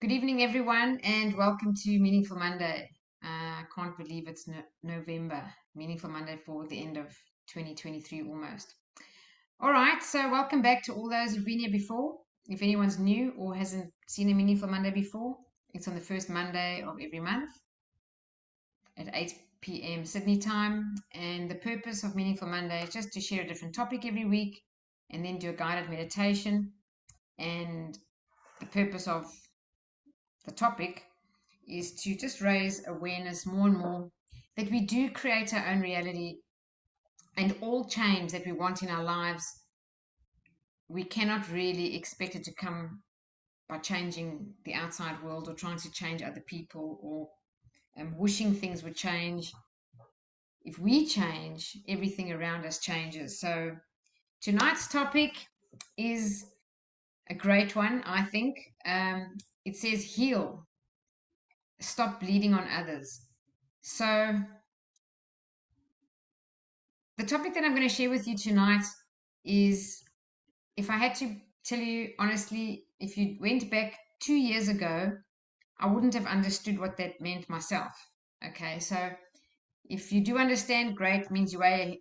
Good evening, everyone, and welcome to Meaningful Monday. I can't believe it's November. Meaningful Monday for the end of 2023 almost. All right, so welcome back to all those who've been here before. If anyone's new or hasn't seen a Meaningful Monday before, it's on the first Monday of every month at 8 p.m. Sydney time. And the purpose of Meaningful Monday is just to share a different topic every week and then do a guided meditation. And the purpose of the topic is to just raise awareness more and more that we do create our own reality, and all change that we want in our lives, we cannot really expect it to come by changing the outside world or trying to change other people or wishing things would change. If we change, everything around us changes. So tonight's topic is a great one, I think. It says heal, stop bleeding on others. So the topic that I'm going to share with you tonight is, if I had to tell you honestly, if you went back 2 years ago, I wouldn't have understood what that meant myself. Okay, so if you do understand, great, means you're way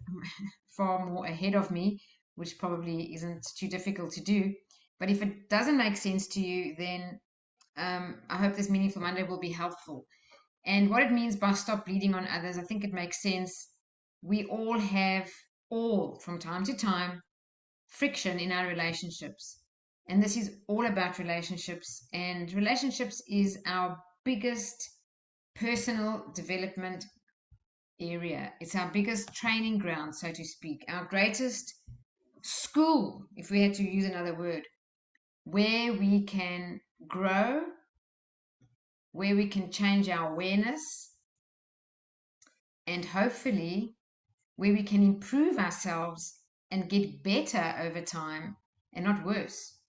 far more ahead of me, which probably isn't too difficult to do. But if it doesn't make sense to you, then I hope this Meaningful Monday will be helpful. And what it means by stop bleeding on others, I think it makes sense. We all have, from time to time, friction in our relationships. And this is all about relationships. And relationships is our biggest personal development area. It's our biggest training ground, so to speak, our greatest school, if we had to use another word, where we can grow, where we can change our awareness, and hopefully where we can improve ourselves and get better over time and not worse.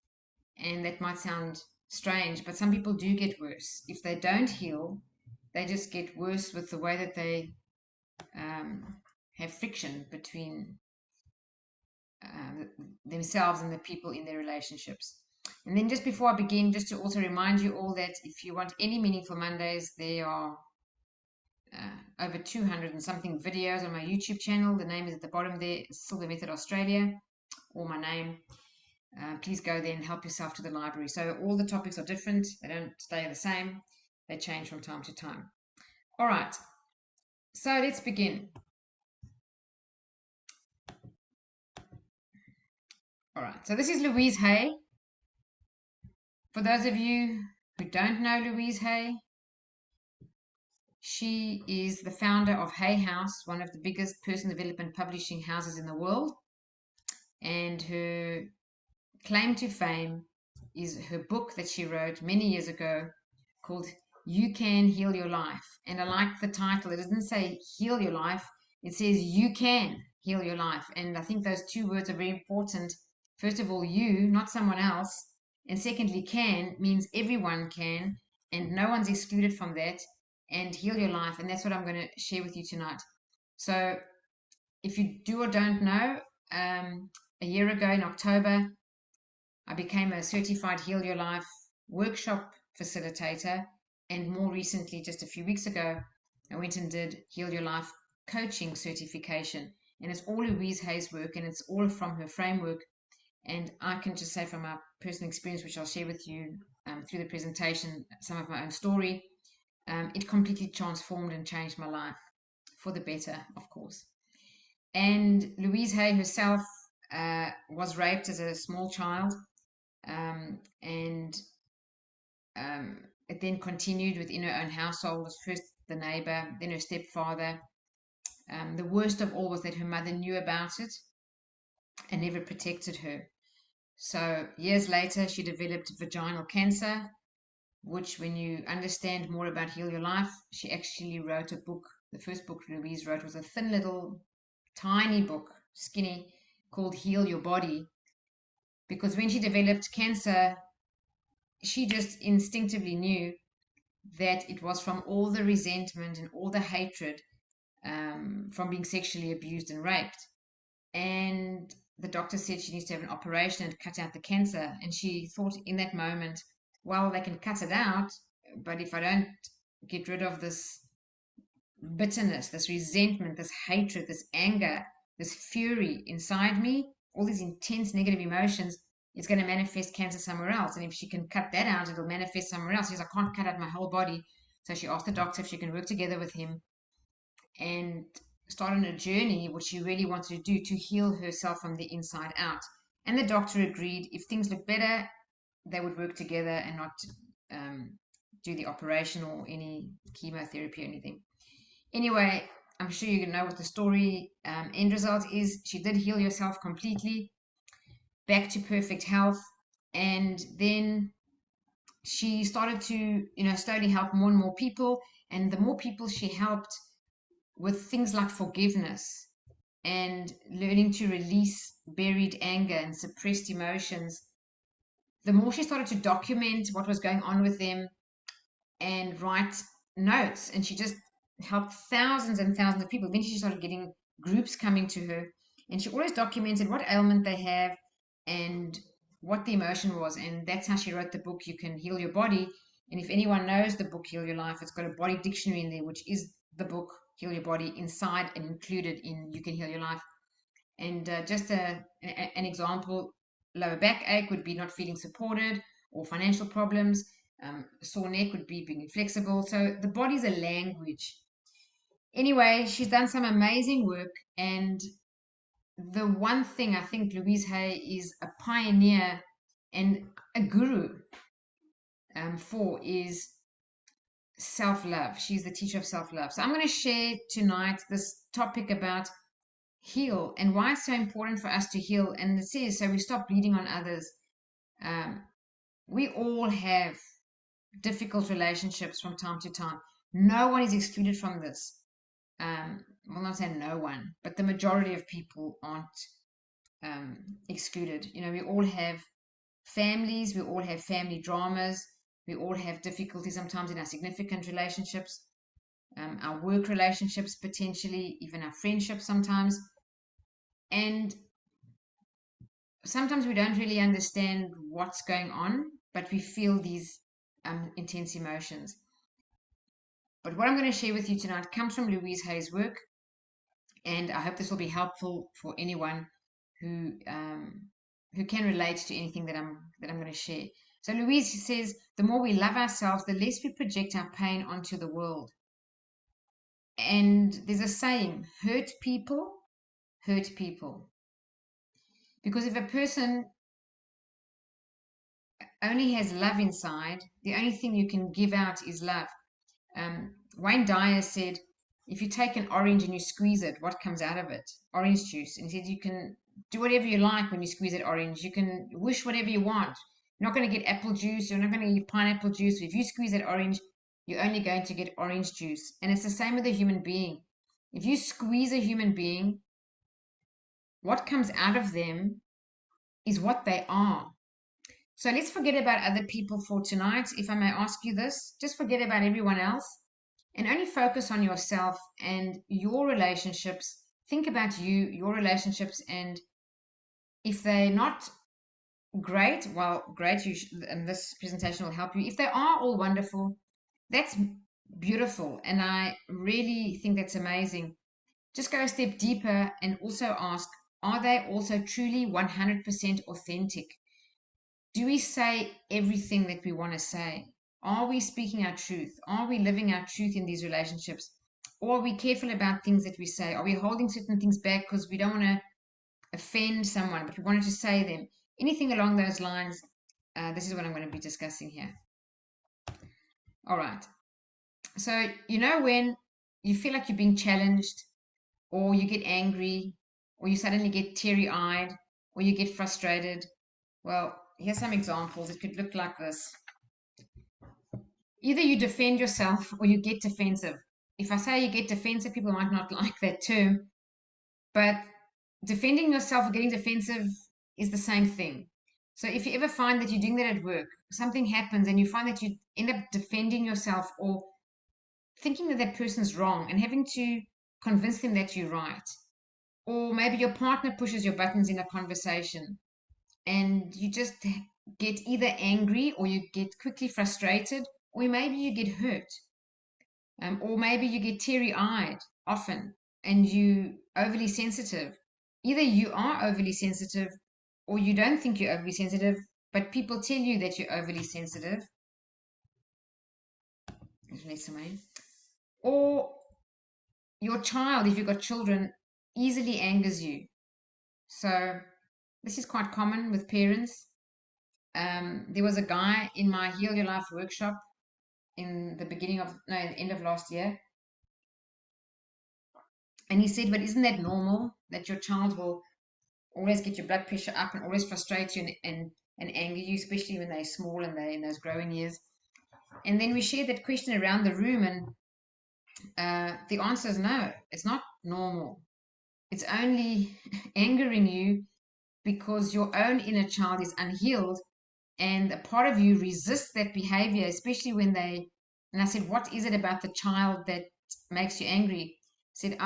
And that might sound strange, but some people do get worse. If they don't heal, they just get worse with the way that they have friction between themselves and the people in their relationships. And then just before I begin, just to also remind you all that if you want any Meaningful Mondays, there are over 200 and something videos on my YouTube channel. The name is at the bottom there, Silver Method Australia, or my name. Please go there and help yourself to the library. So all the topics are different. They don't stay the same. They change from time to time. All right. So let's begin. All right. So this is Louise Hay. For those of you who don't know Louise Hay, she is the founder of Hay House, one of the biggest personal development publishing houses in the world. And her claim to fame is her book that she wrote many years ago called You Can Heal Your Life. And I like the title. It doesn't say heal your life, it says you can heal your life. And I think those two words are very important. First of all, you, not someone else. And secondly, can means everyone can, and no one's excluded from that. And heal your life. And that's what I'm going to share with you tonight. So if you do or don't know, a year ago in October, I became a certified Heal Your Life workshop facilitator. And more recently, just a few weeks ago, I went and did Heal Your Life coaching certification. And it's all Louise Hay's work, and it's all from her framework. And I can just say from my personal experience, which I'll share with you through the presentation, some of my own story, it completely transformed and changed my life for the better, of course. And Louise Hay herself was raped as a small child. And it then continued within her own household. Was first the neighbor, then her stepfather. The worst of all was that her mother knew about it and never protected her. So years later, she developed vaginal cancer, which, when you understand more about Heal Your Life, she actually wrote a book. The first book Louise wrote was a thin little, tiny book, skinny, called Heal Your Body. Because when she developed cancer, she just instinctively knew that it was from all the resentment and all the hatred from being sexually abused and raped. And the doctor said she needs to have an operation and cut out the cancer. And she thought in that moment, well, they can cut it out, but if I don't get rid of this bitterness, this resentment, this hatred, this anger, this fury inside me, all these intense negative emotions, it's going to manifest cancer somewhere else. And if she can cut that out, it'll manifest somewhere else. She says, I can't cut out my whole body. So she asked the doctor if she can work together with him and start on a journey, what she really wanted to do to heal herself from the inside out. And the doctor agreed if things look better, they would work together and not um, do the operation or any chemotherapy or anything. Anyway, I'm sure you know what the story end result is. She did heal herself completely, back to perfect health, and then she started to, slowly help more and more people. And the more people she helped with things like forgiveness and learning to release buried anger and suppressed emotions, the more she started to document what was going on with them and write notes. And she just helped thousands and thousands of people. Eventually, she started getting groups coming to her, and she always documented what ailment they have and what the emotion was. And that's how she wrote the book, You Can Heal Your Body. And if anyone knows the book, Heal Your Life, it's got a body dictionary in there, which is the book, Heal Your Body, inside and included in You Can Heal Your Life. And just an example, lower back ache would be not feeling supported, or financial problems. Sore neck would be being inflexible. So the body's a language. Anyway, she's done some amazing work. And the one thing I think Louise Hay is a pioneer and a guru for is self-love. She's the teacher of self-love. So I'm going to share tonight this topic about heal and why it's so important for us to heal. And it says, so we stop bleeding on others. Um, we all have difficult relationships from time to time. No one is excluded from this. Well, not saying no one, but the majority of people aren't excluded. We all have families, we all have family dramas, we all have difficulties sometimes in our significant relationships, our work relationships, potentially, even our friendships sometimes. And sometimes we don't really understand what's going on, but we feel these intense emotions. But what I'm going to share with you tonight comes from Louise Hay's work, and I hope this will be helpful for anyone who can relate to anything that I'm going to share. So Louise says, the more we love ourselves, the less we project our pain onto the world. And there's a saying, hurt people hurt people. Because if a person only has love inside, the only thing you can give out is love. Wayne Dyer said, if you take an orange and you squeeze it, what comes out of it? Orange juice. And he said, you can do whatever you like when you squeeze that orange. You can wish whatever you want. You're not going to get apple juice. You're not going to get pineapple juice. If you squeeze that orange, you're only going to get orange juice. And it's the same with a human being. If you squeeze a human being, what comes out of them is what they are. So let's forget about other people for tonight. If I may ask you this, just forget about everyone else and only focus on yourself and your relationships. Think about you, your relationships, and if they're not great, well, great, and this presentation will help you. If they are all wonderful, that's beautiful, and I really think that's amazing. Just go a step deeper and also ask, are they also truly 100% authentic? Do we say everything that we want to say? Are we speaking our truth? Are we living our truth in these relationships? Or are we careful about things that we say? Are we holding certain things back because we don't want to offend someone, but we wanted to say them? Anything along those lines, this is what I'm going to be discussing here. All right. So, when you feel like you're being challenged, or you get angry, or you suddenly get teary-eyed, or you get frustrated, well, here's some examples. It could look like this. Either you defend yourself or you get defensive. If I say you get defensive, people might not like that term, but defending yourself or getting defensive is the same thing. So if you ever find that you're doing that at work, something happens and you find that you end up defending yourself or thinking that that person's wrong and having to convince them that you're right. Or maybe your partner pushes your buttons in a conversation and you just get either angry, or you get quickly frustrated, or maybe you get hurt, or maybe you get teary-eyed often, and you overly sensitive. Either you are overly sensitive, or you don't think you're overly sensitive, but people tell you that you're overly sensitive. Or your child, if you've got children, easily angers you. So this is quite common with parents. There was a guy in my Heal Your Life workshop in the end of last year, and he said, "But isn't that normal that your child will always get your blood pressure up and always frustrate you and anger you, especially when they're small and they're in those growing years?" And then we shared that question around the room, and the answer is no, it's not normal. It's only angering you because your own inner child is unhealed, and a part of you resists that behavior, especially when they. And I said, "What is it about the child that makes you angry?" He said,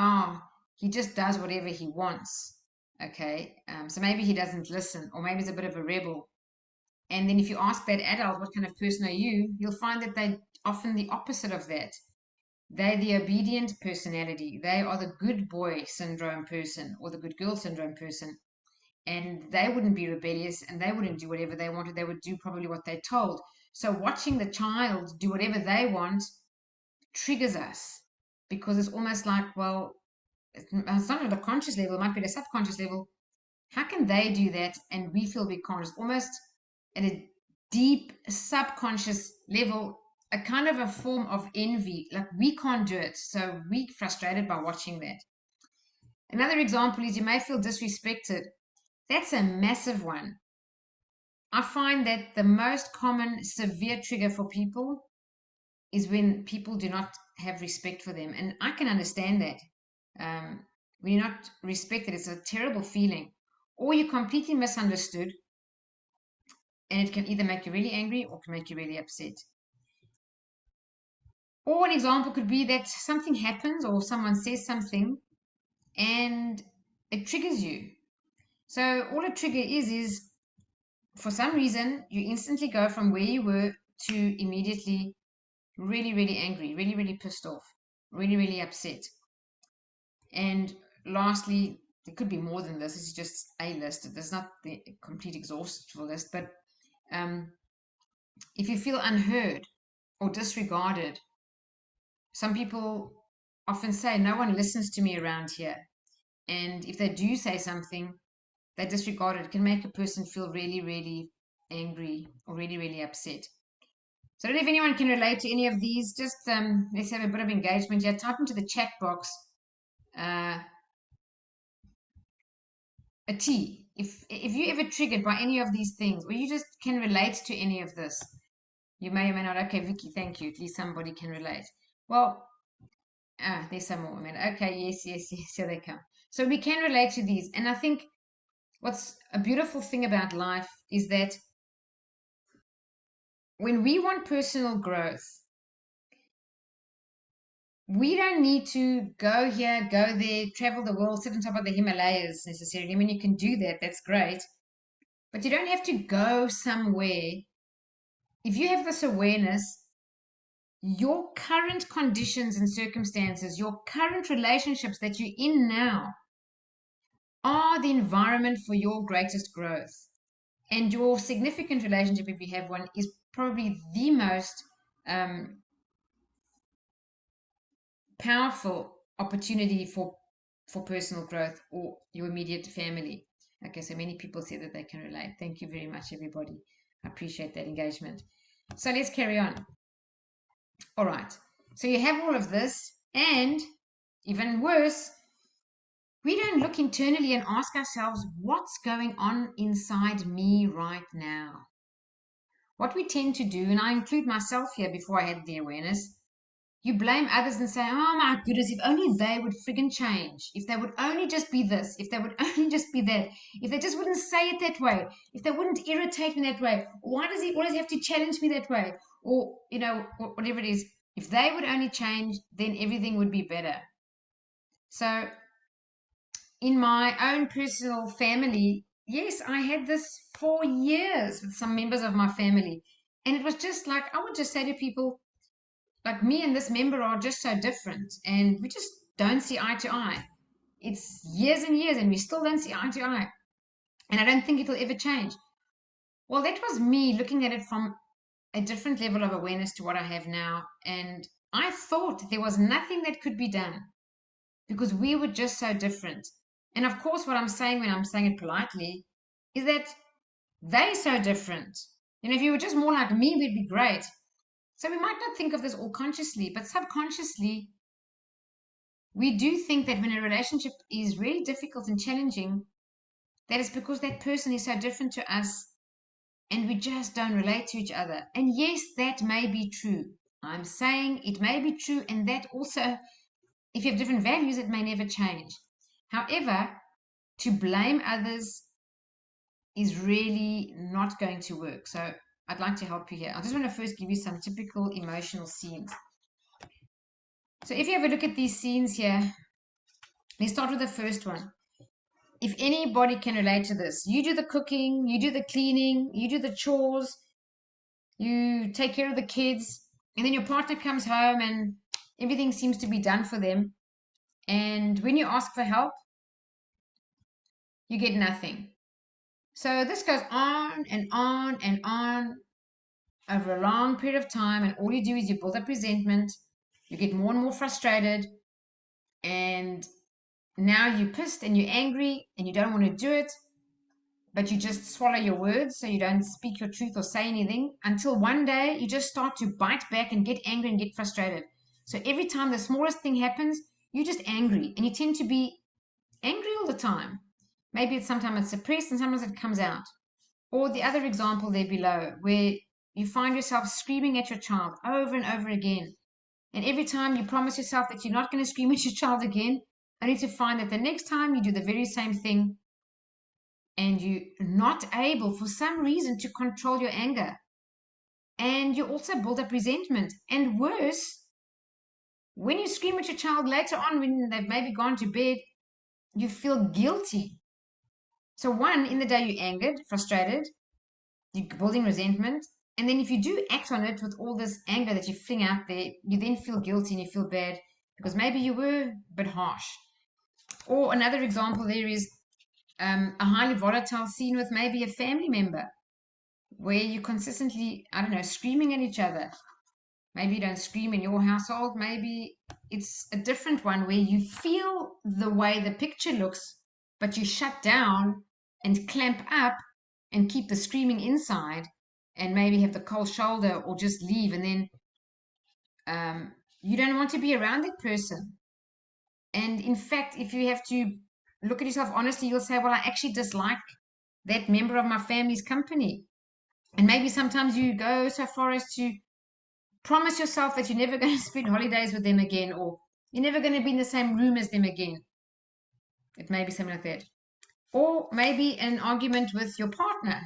he just does whatever he wants. Okay, so maybe he doesn't listen, or maybe he's a bit of a rebel. And then if you ask that adult, "What kind of person are you?" you'll find that they're often the opposite of that. They're the obedient personality. They are the good boy syndrome person, or the good girl syndrome person. And they wouldn't be rebellious, and they wouldn't do whatever they wanted. They would do probably what they're told. So watching the child do whatever they want triggers us, because it's almost like, well, it's not at a conscious level, it might be at a subconscious level. How can they do that and we feel we can't? It's almost at a deep subconscious level, a kind of a form of envy, like we can't do it, so we're frustrated by watching that. Another example is you may feel disrespected. That's a massive one. I find that the most common severe trigger for people is when people do not have respect for them. And I can understand that. When you're not respected, it's a terrible feeling. Or you're completely misunderstood, and it can either make you really angry or can make you really upset. Or an example could be that something happens or someone says something and it triggers you. So all a trigger is for some reason you instantly go from where you were to immediately really, really angry, really, really pissed off, really, really upset. And lastly, there could be more than this. This is just a list. There's not the complete exhaustive list, but um, if you feel unheard or disregarded, some people often say, "No one listens to me around here." And if they do say something, they're disregarded. It can make a person feel really, really angry or really, really upset. So I don't know if anyone can relate to any of these. Just let's have a bit of engagement here. Type into the chat box uh, a T. If you ever triggered by any of these things, or you just can relate to any of this, you may or may not. Okay, Vicky, thank you. At least somebody can relate. Well, there's some more women. Okay, yes, yes, yes. Here they come. So we can relate to these, and I think what's a beautiful thing about life is that when we want personal growth, we don't need to go here, go there, travel the world, sit on top of the Himalayas necessarily. I mean, you can do that, that's great. But you don't have to go somewhere. If you have this awareness, your current conditions and circumstances, your current relationships that you're in now, are the environment for your greatest growth. And your significant relationship, if you have one, is probably the most powerful opportunity for personal growth, or your immediate family. Okay, so many people say that they can relate. Thank you very much, everybody. I appreciate that engagement. So let's carry on. All right. So you have all of this, and even worse, we don't look internally and ask ourselves, what's going on inside me right now? What we tend to do, and I include myself here before I had the awareness, you blame others and say, "Oh my goodness, if only they would friggin' change. If they would only just be this. If they would only just be that. If they just wouldn't say it that way. If they wouldn't irritate me that way. Why does he always have to challenge me that way?" Or, whatever it is. If they would only change, then everything would be better. So, in my own personal family, yes, I had this for years with some members of my family. And it was just like, I would just say to people, like, me and this member are just so different, and we just don't see eye to eye. It's years and years, and we still don't see eye to eye. And I don't think it'll ever change. Well, that was me looking at it from a different level of awareness to what I have now. And I thought there was nothing that could be done because we were just so different. And of course, what I'm saying when I'm saying it politely is that they're so different. If you were just more like me, we'd be great. So we might not think of this all consciously, but subconsciously, we do think that when a relationship is really difficult and challenging, that is because that person is so different to us and we just don't relate to each other. And yes, that may be true. I'm saying it may be true, and that also, if you have different values, it may never change. However, to blame others is really not going to work. So I'd like to help you here. I just want to first give you some typical emotional scenes. So if you have a look at these scenes here, let's start with the first one. If anybody can relate to this, you do the cooking, you do the cleaning, you do the chores, you take care of the kids, and then your partner comes home and everything seems to be done for them. And when you ask for help, you get nothing. So this goes on and on and on over a long period of time, and all you do is you build up resentment, you get more and more frustrated, and now you're pissed and you're angry and you don't want to do it, but you just swallow your words so you don't speak your truth or say anything until one day you just start to bite back and get angry and get frustrated. So every time the smallest thing happens, you're just angry, and you tend to be angry all the time. Maybe sometimes it's suppressed and sometimes it comes out. Or the other example there below, where you find yourself screaming at your child over and over again. And every time you promise yourself that you're not going to scream at your child again, only to find that the next time you do the very same thing and you're not able for some reason to control your anger. And you also build up resentment. And worse, when you scream at your child later on when they've maybe gone to bed, you feel guilty. So one, in the day you're angered, frustrated, you're building resentment. And then if you do act on it with all this anger that you fling out there, you then feel guilty and you feel bad because maybe you were a bit harsh. Or another example there is a highly volatile scene with maybe a family member where you consistently, I don't know, screaming at each other. Maybe you don't scream in your household. Maybe it's a different one where you feel the way the picture looks, but you shut down and clamp up and keep the screaming inside and maybe have the cold shoulder or just leave. And then you don't want to be around that person. And in fact, if you have to look at yourself honestly, you'll say, well, I actually dislike that member of my family's company. And maybe sometimes you go so far as to promise yourself that you're never going to spend holidays with them again, or you're never going to be in the same room as them again. It may be something like that. Or maybe an argument with your partner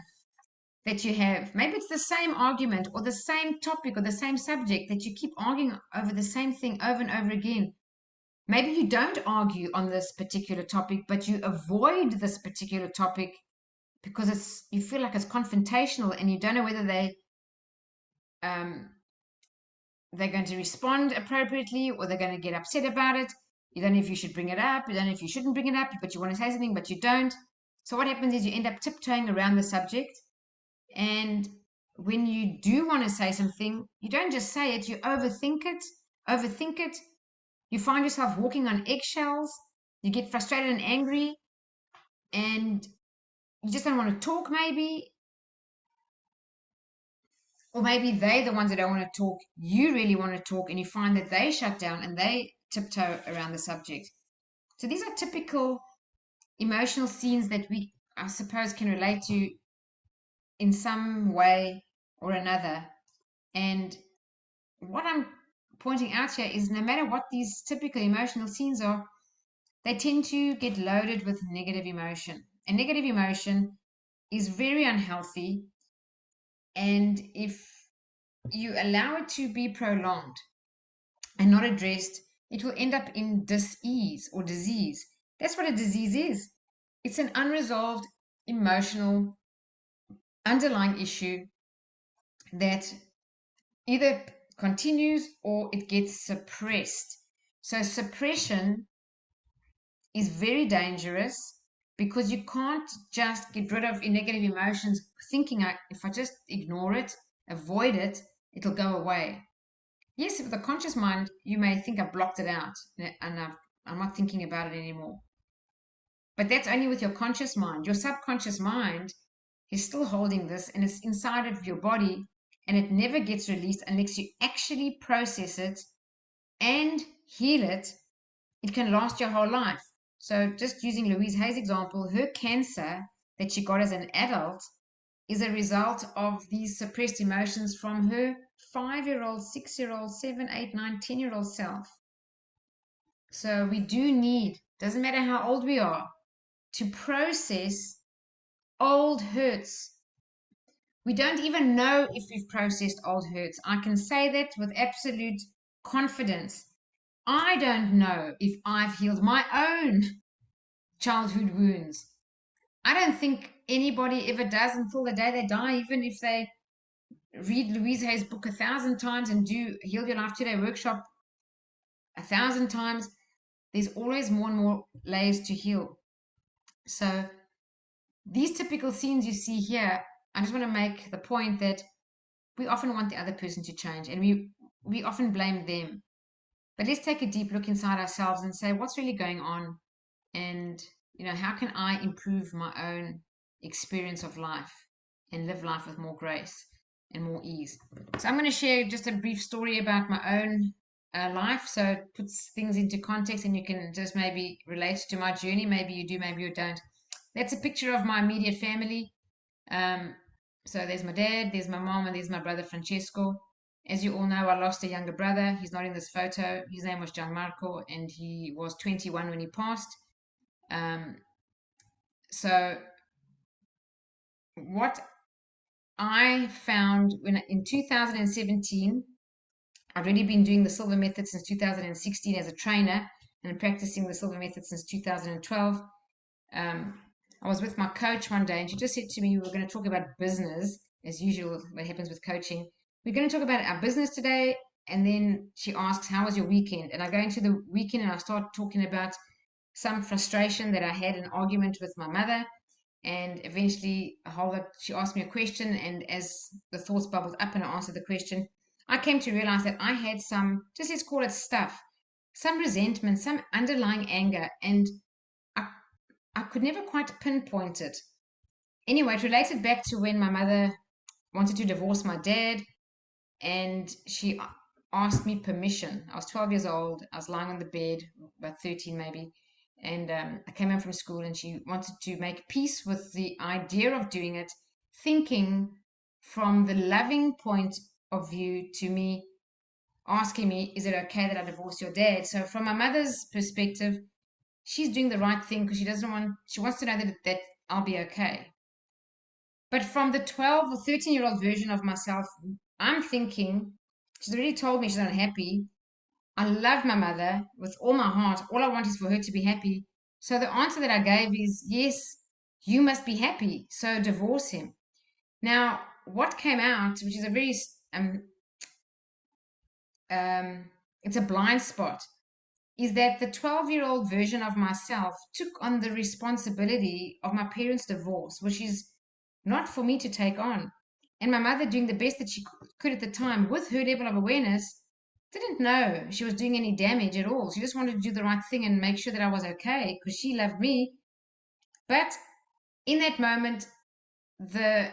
that you have. Maybe it's the same argument or the same topic or the same subject that you keep arguing over the same thing over and over again. Maybe you don't argue on this particular topic, but you avoid this particular topic because you feel like it's confrontational and you don't know whether um, they're going to respond appropriately or they're going to get upset about it. You don't know if you should bring it up. You don't know if you shouldn't bring it up, but you want to say something, but you don't. So what happens is you end up tiptoeing around the subject. And when you do want to say something, you don't just say it, you overthink it. You find yourself walking on eggshells. You get frustrated and angry, and you just don't want to talk, maybe. Or maybe they're the ones that don't want to talk. You really want to talk, and you find that they shut down and they tiptoe around the subject. So these are typical emotional scenes that we, I suppose, can relate to in some way or another. And what I'm pointing out here is no matter what these typical emotional scenes are, they tend to get loaded with negative emotion. And negative emotion is very unhealthy. And if you allow it to be prolonged and not addressed, it will end up in dis-ease or disease. That's what a disease is. It's an unresolved emotional underlying issue that either continues or it gets suppressed. So suppression is very dangerous because you can't just get rid of negative emotions thinking if I just ignore it, avoid it, it'll go away. Yes, with the conscious mind, you may think I've blocked it out and I'm not thinking about it anymore. But that's only with your conscious mind. Your subconscious mind is still holding this and it's inside of your body and it never gets released unless you actually process it and heal it. It can last your whole life. So, just using Louise Hay's example, her cancer that she got as an adult is a result of these suppressed emotions from her 5-year-old, 6-year-old, 7, 8, 9, 10-year-old self. So, we do need, doesn't matter how old we are, to process old hurts. We don't even know if we've processed old hurts. I can say that with absolute confidence. I don't know if I've healed my own childhood wounds. I don't think anybody ever does until the day they die, even if they read Louise Hay's book 1,000 times and do Heal Your Life Today workshop 1,000 times. There's always more and more layers to heal. So these typical scenes you see here, I just want to make the point that we often want the other person to change and we often blame them. But let's take a deep look inside ourselves and say, what's really going on? And, how can I improve my own experience of life and live life with more grace and more ease? So I'm going to share just a brief story about my own life. So it puts things into context and you can just maybe relate to my journey. Maybe you do, maybe you don't. That's a picture of my immediate family. Um, so there's my dad, there's my mom, and there's my brother Francesco. As you all know, I lost a younger brother. He's not in this photo. His name was Gianmarco, and he was 21 when he passed. Um, so what I found in 2017, I've already been doing the Silver Method since 2016 as a trainer and practicing the Silver Method since 2012. I was with my coach one day and she just said to me, we were going to talk about business as usual, what happens with coaching. We're going to talk about our business today. And then she asks, how was your weekend? And I go into the weekend and I start talking about some frustration that I had, an argument with my mother. And eventually, she asked me a question. And as the thoughts bubbled up and I answered the question, I came to realize that I had some, just let's call it stuff, some resentment, some underlying anger. And I could never quite pinpoint it. Anyway, it related back to when my mother wanted to divorce my dad and she asked me permission. I was 12 years old. I was lying on the bed, about 13 maybe. And I came home from school and she wanted to make peace with the idea of doing it, thinking from the loving point of view to me, asking me, is it okay that I divorce your dad? So, from my mother's perspective, she's doing the right thing because she wants to know that I'll be okay. But from the 12 or 13-year-old version of myself, I'm thinking, she's already told me she's unhappy. I love my mother with all my heart. All I want is for her to be happy. So the answer that I gave is, yes, you must be happy. So divorce him. Now, what came out, which is a very, it's a blind spot, is that the 12-year-old version of myself took on the responsibility of my parents' divorce, which is not for me to take on. And my mother, doing the best that she could at the time with her level of awareness, didn't know she was doing any damage at all. She just wanted to do the right thing and make sure that I was okay because she loved me. But in that moment, the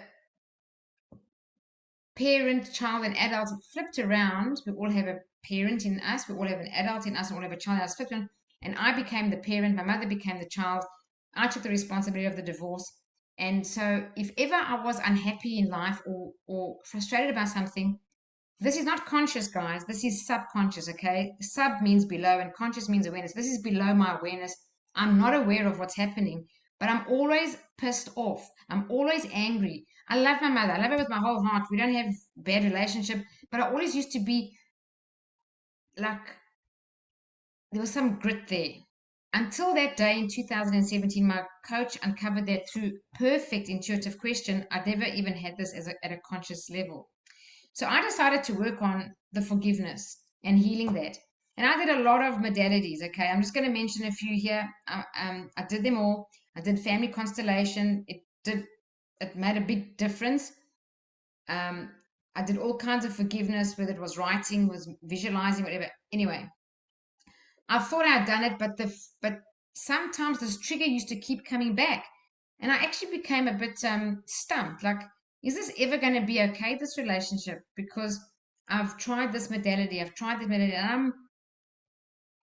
parent, child, and adult flipped around. We all have a parent in us, we all have an adult in us, and we all have a child in us. Flipped around, and I became the parent, my mother became the child. I took the responsibility of the divorce. And so, if ever I was unhappy in life or frustrated about something, this is not conscious, guys. This is subconscious, okay? Sub means below, and conscious means awareness. This is below my awareness. I'm not aware of what's happening, but I'm always pissed off. I'm always angry. I love my mother. I love her with my whole heart. We don't have bad relationship, but I always used to be like there was some grit there. until that day in 2017, my coach uncovered that through perfect intuitive question, I'd never even had this at a conscious level. So I decided to work on the forgiveness and healing that. And I did a lot of modalities. Okay, I'm just going to mention a few here. I did them all. I did family constellation. It made a big difference. Um, I did all kinds of forgiveness, whether it was writing, was visualizing, whatever. Anyway, I thought I had done it, but sometimes this trigger used to keep coming back, and I actually became a bit stumped. Like, is this ever going to be okay? This relationship, because I've tried this modality, and I'm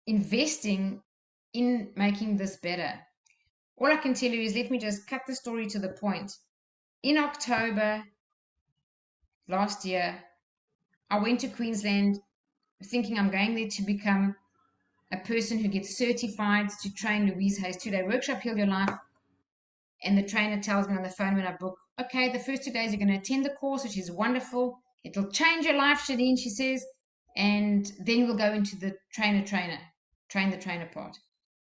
investing in making this better. All I can tell you is let me just cut the story to the point. In October last year, I went to Queensland thinking I'm going there to become a person who gets certified to train Louise Hay's 2-day workshop, Heal Your Life. And the trainer tells me on the phone when I book, okay, the first 2 days you're going to attend the course, which is wonderful. It'll change your life, Shadeen, she says. And then we'll go into the train the trainer part.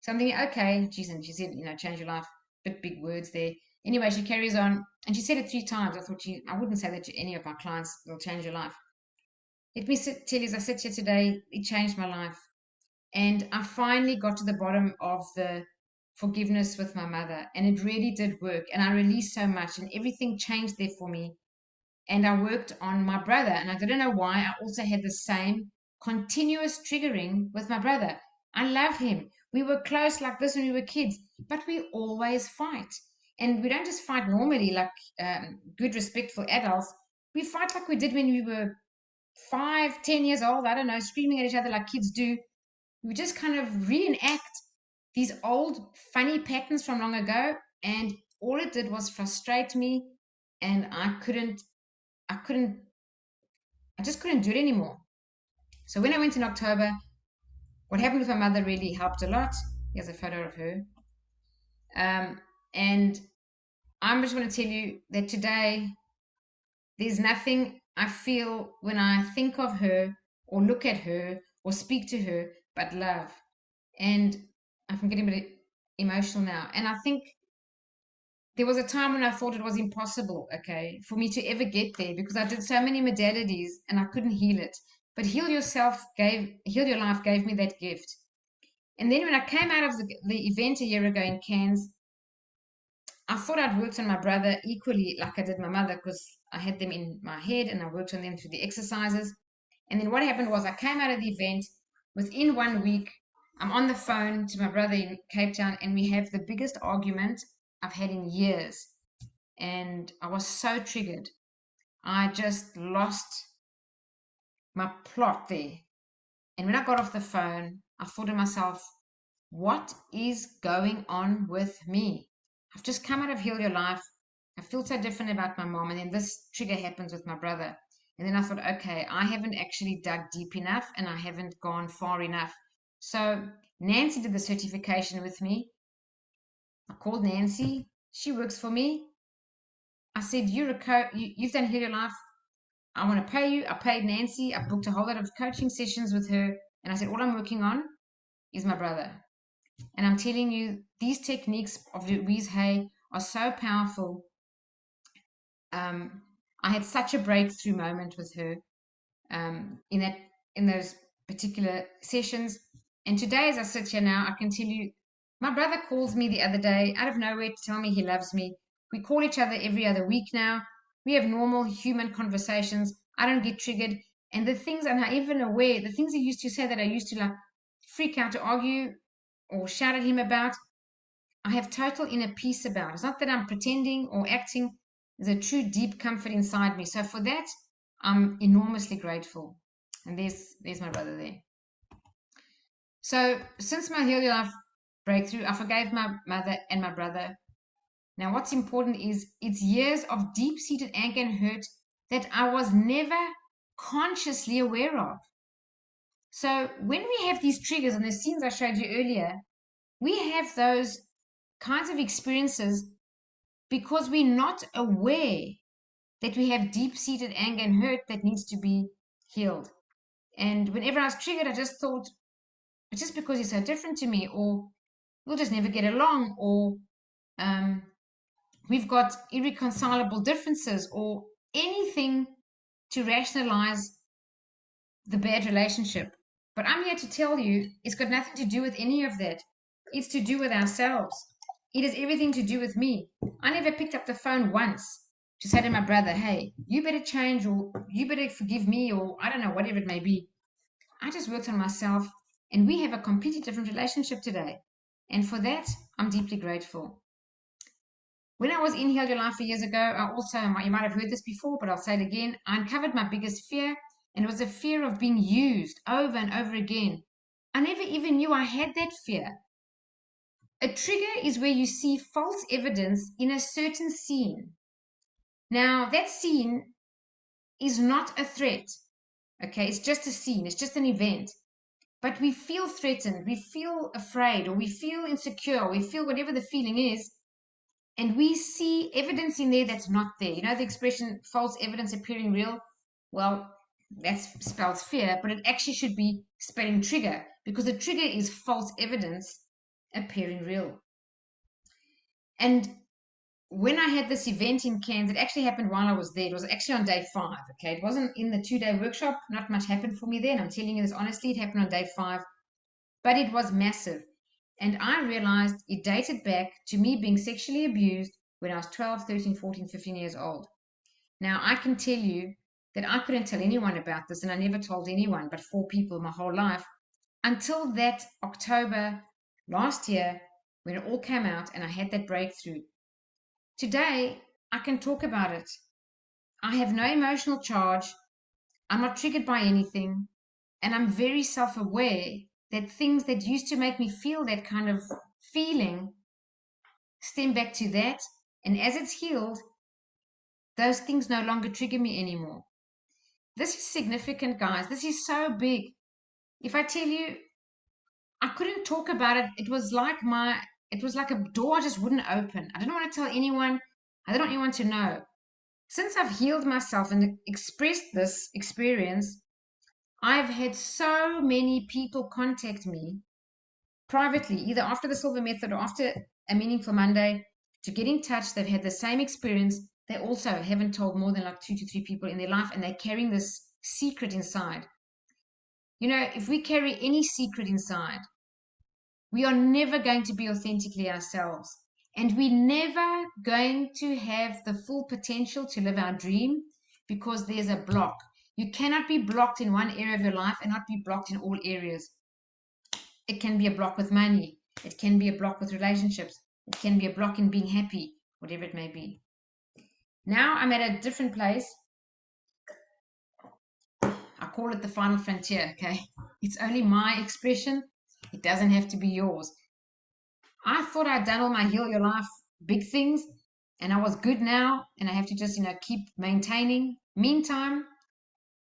So I'm thinking, okay, geez, and she said, change your life. Bit big words there. Anyway, she carries on, and she said it 3 times. I thought I wouldn't say that to any of my clients. It'll change your life. Let me tell you, as I sit here today, it changed my life. And I finally got to the bottom of the forgiveness with my mother, and it really did work. And I released so much, and everything changed there for me. And I worked on my brother, and I didn't know why. I also had the same continuous triggering with my brother. I love him. We were close like this when we were kids, but we always fight. And we don't just fight normally like good, respectful adults. We fight like we did when we were 5, 10 years old. I don't know, screaming at each other like kids do. We just kind of reenact these old funny patterns from long ago, and all it did was frustrate me, and I couldn't I just couldn't do it anymore. So when I went in October, what happened with my mother really helped a lot. Here's a photo of her. And I'm just going to tell you that today there's nothing I feel when I think of her or look at her or speak to her but love. And I'm getting a bit emotional now. And I think there was a time when I thought it was impossible, okay, for me to ever get there because I did so many modalities and I couldn't heal it. But Heal Your Life gave me that gift. And then when I came out of the event a year ago in Cairns, I thought I'd worked on my brother equally like I did my mother because I had them in my head and I worked on them through the exercises. And then what happened was I came out of the event within 1 week. I'm on the phone to my brother in Cape Town and we have the biggest argument I've had in years. And I was so triggered. I just lost my plot there. And when I got off the phone, I thought to myself, what is going on with me? I've just come out of Heal Your Life. I feel so different about my mom. And then this trigger happens with my brother. And then I thought, okay, I haven't actually dug deep enough and I haven't gone far enough. So Nancy did the certification with me. I called Nancy. She works for me. I said, you've done Heal Your Life. I want to pay you. I paid Nancy. I booked a whole lot of coaching sessions with her. And I said, all I'm working on is my brother. And I'm telling you, these techniques of Louise Hay are so powerful. I had such a breakthrough moment with her in those particular sessions. And today, as I sit here now, I can tell you, my brother calls me the other day out of nowhere to tell me he loves me. We call each other every other week now. We have normal human conversations. I don't get triggered. And the things I'm not even aware, the things he used to say that I used to like freak out to argue or shout at him about, I have total inner peace about. It's not that I'm pretending or acting. There's a true deep comfort inside me. So for that, I'm enormously grateful. And there's my brother there. So since my Heal Your Life breakthrough, I forgave my mother and my brother. Now, what's important is it's years of deep-seated anger and hurt that I was never consciously aware of. So when we have these triggers and the scenes I showed you earlier, we have those kinds of experiences because we're not aware that we have deep-seated anger and hurt that needs to be healed. And whenever I was triggered, I just thought, it's just because you're so different to me, or we'll just never get along, or we've got irreconcilable differences, or anything to rationalize the bad relationship. But I'm here to tell you it's got nothing to do with any of that. It's to do with ourselves. It has everything to do with me. I never picked up the phone once to say to my brother, hey, you better change, or you better forgive me, or I don't know, whatever it may be. I just worked on myself, and we have a completely different relationship today. And for that, I'm deeply grateful. When I was in Heal Your Life years ago, I also, you might have heard this before, but I'll say it again, I uncovered my biggest fear, and it was a fear of being used over and over again. I never even knew I had that fear. A trigger is where you see false evidence in a certain scene. Now, that scene is not a threat, okay? It's just a scene, it's just an event. But we feel threatened, we feel afraid, or we feel insecure, or we feel whatever the feeling is, and we see evidence in there that's not there. You know the expression false evidence appearing real? Well, that spells fear, but it actually should be spelling trigger, because the trigger is false evidence appearing real. And when I had this event in Cairns, it actually happened while I was there. It was actually on day 5, okay? It wasn't in the 2-day workshop. Not much happened for me there, and I'm telling you this honestly, it happened on day 5, but it was massive. And I realized it dated back to me being sexually abused when I was 12, 13, 14, 15 years old. Now, I can tell you that I couldn't tell anyone about this, and I never told anyone but 4 people my whole life until that October last year when it all came out and I had that breakthrough. Today, I can talk about it. I have no emotional charge. I'm not triggered by anything. And I'm very self aware that things that used to make me feel that kind of feeling stem back to that. And as it's healed, those things no longer trigger me anymore. This is significant, guys. This is so big. If I tell you, I couldn't talk about it. It was like a door just wouldn't open. I didn't want to tell anyone. I didn't want anyone to know. Since I've healed myself and expressed this experience, I've had so many people contact me privately, either after the Silver Method or after a Meaningful Monday, to get in touch. They've had the same experience. They also haven't told more than like 2 to 3 people in their life, and they're carrying this secret inside. You know, if we carry any secret inside, we are never going to be authentically ourselves. And we're never going to have the full potential to live our dream because there's a block. You cannot be blocked in one area of your life and not be blocked in all areas. It can be a block with money. It can be a block with relationships. It can be a block in being happy, whatever it may be. Now I'm at a different place. I call it the final frontier, okay? It's only my expression. It doesn't have to be yours. I thought I'd done all my Heal Your Life big things and I was good now and I have to just, keep maintaining. Meantime,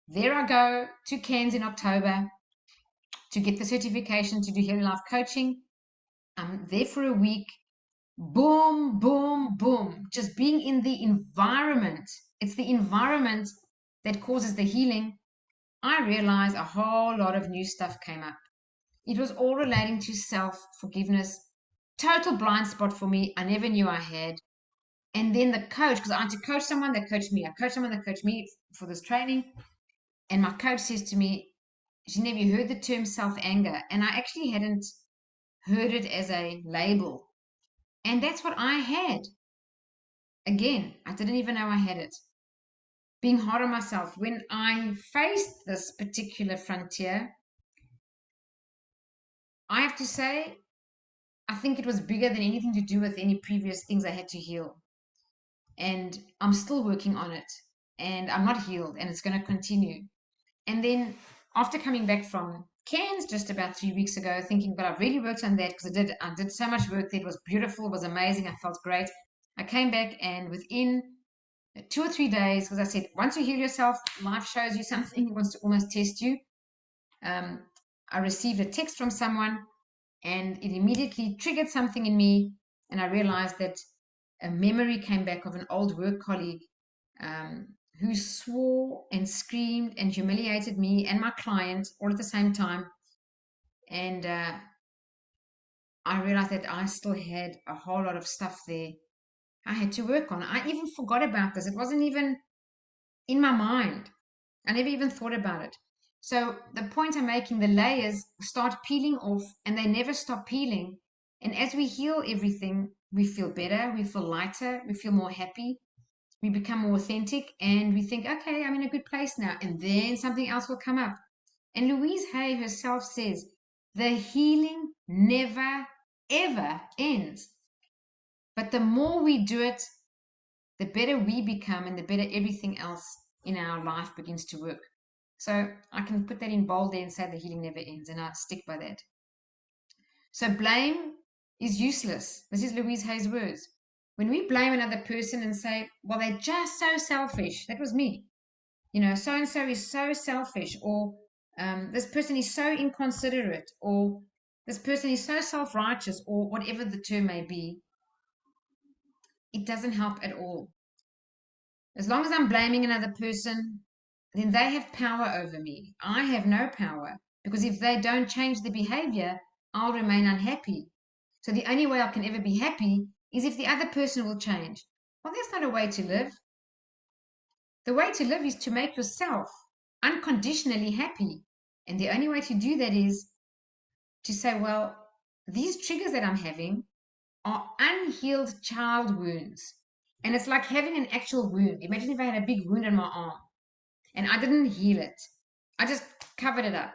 there I go to Cairns in October to get the certification to do Heal Your Life coaching. I'm there for a week. Boom, boom, boom. Just being in the environment. It's the environment that causes the healing. I realized a whole lot of new stuff came up. It was all relating to self-forgiveness. Total blind spot for me. I never knew I had. And then the coach, because I had to coach someone that coached me. I coached someone that coached me for this training. And my coach says to me, she never heard the term self-anger. And I actually hadn't heard it as a label. And that's what I had. Again, I didn't even know I had it. Being hard on myself. When I faced this particular frontier, I have to say, I think it was bigger than anything to do with any previous things I had to heal. And I'm still working on it. And I'm not healed, and it's going to continue. And then after coming back from Cairns just about 3 weeks ago, thinking, but I've really worked on that because I did so much work there. It was beautiful, it was amazing, I felt great. I came back, and within 2 or 3 days, because I said, once you heal yourself, life shows you something, it wants to almost test you. I received a text from someone, and it immediately triggered something in me, and I realized that a memory came back of an old work colleague who swore and screamed and humiliated me and my client all at the same time. And I realized that I still had a whole lot of stuff there I had to work on. I even forgot about this. It wasn't even in my mind. I never even thought about it. So the point I'm making, the layers start peeling off and they never stop peeling. And as we heal everything, we feel better, we feel lighter, we feel more happy, we become more authentic, and we think, okay, I'm in a good place now. And then something else will come up. And Louise Hay herself says, the healing never, ever ends. But the more we do it, the better we become and the better everything else in our life begins to work. So I can put that in bold there and say the healing never ends, and I stick by that. So blame is useless. This is Louise Hay's words. When we blame another person and say, well, they're just so selfish, that was me. You know, so and so is so selfish, or this person is so inconsiderate, or this person is so self righteous, or whatever the term may be, it doesn't help at all. As long as I'm blaming another person, then they have power over me. I have no power because if they don't change the behavior, I'll remain unhappy. So the only way I can ever be happy is if the other person will change. Well, that's not a way to live. The way to live is to make yourself unconditionally happy. And the only way to do that is to say, well, these triggers that I'm having are unhealed child wounds. And it's like having an actual wound. Imagine if I had a big wound on my arm and I didn't heal it. I just covered it up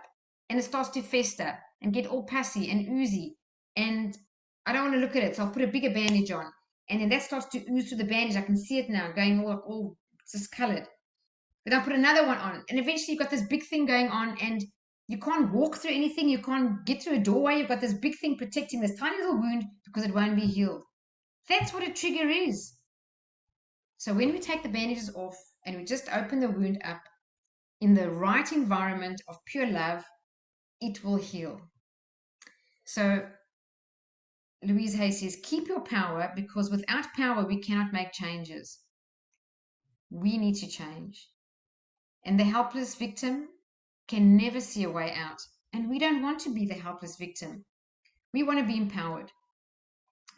and it starts to fester and get all pussy and oozy. And I don't want to look at it, so I'll put a bigger bandage on. And then that starts to ooze through the bandage. I can see it now going all discolored. Then I'll put another one on. And eventually you've got this big thing going on and you can't walk through anything. You can't get through a doorway. You've got this big thing protecting this tiny little wound because it won't be healed. That's what a trigger is. So when we take the bandages off and we just open the wound up in the right environment of pure love, it will heal. So Louise Hay says, keep your power because without power, we cannot make changes. We need to change. And the helpless victim can never see a way out. And we don't want to be the helpless victim. We want to be empowered.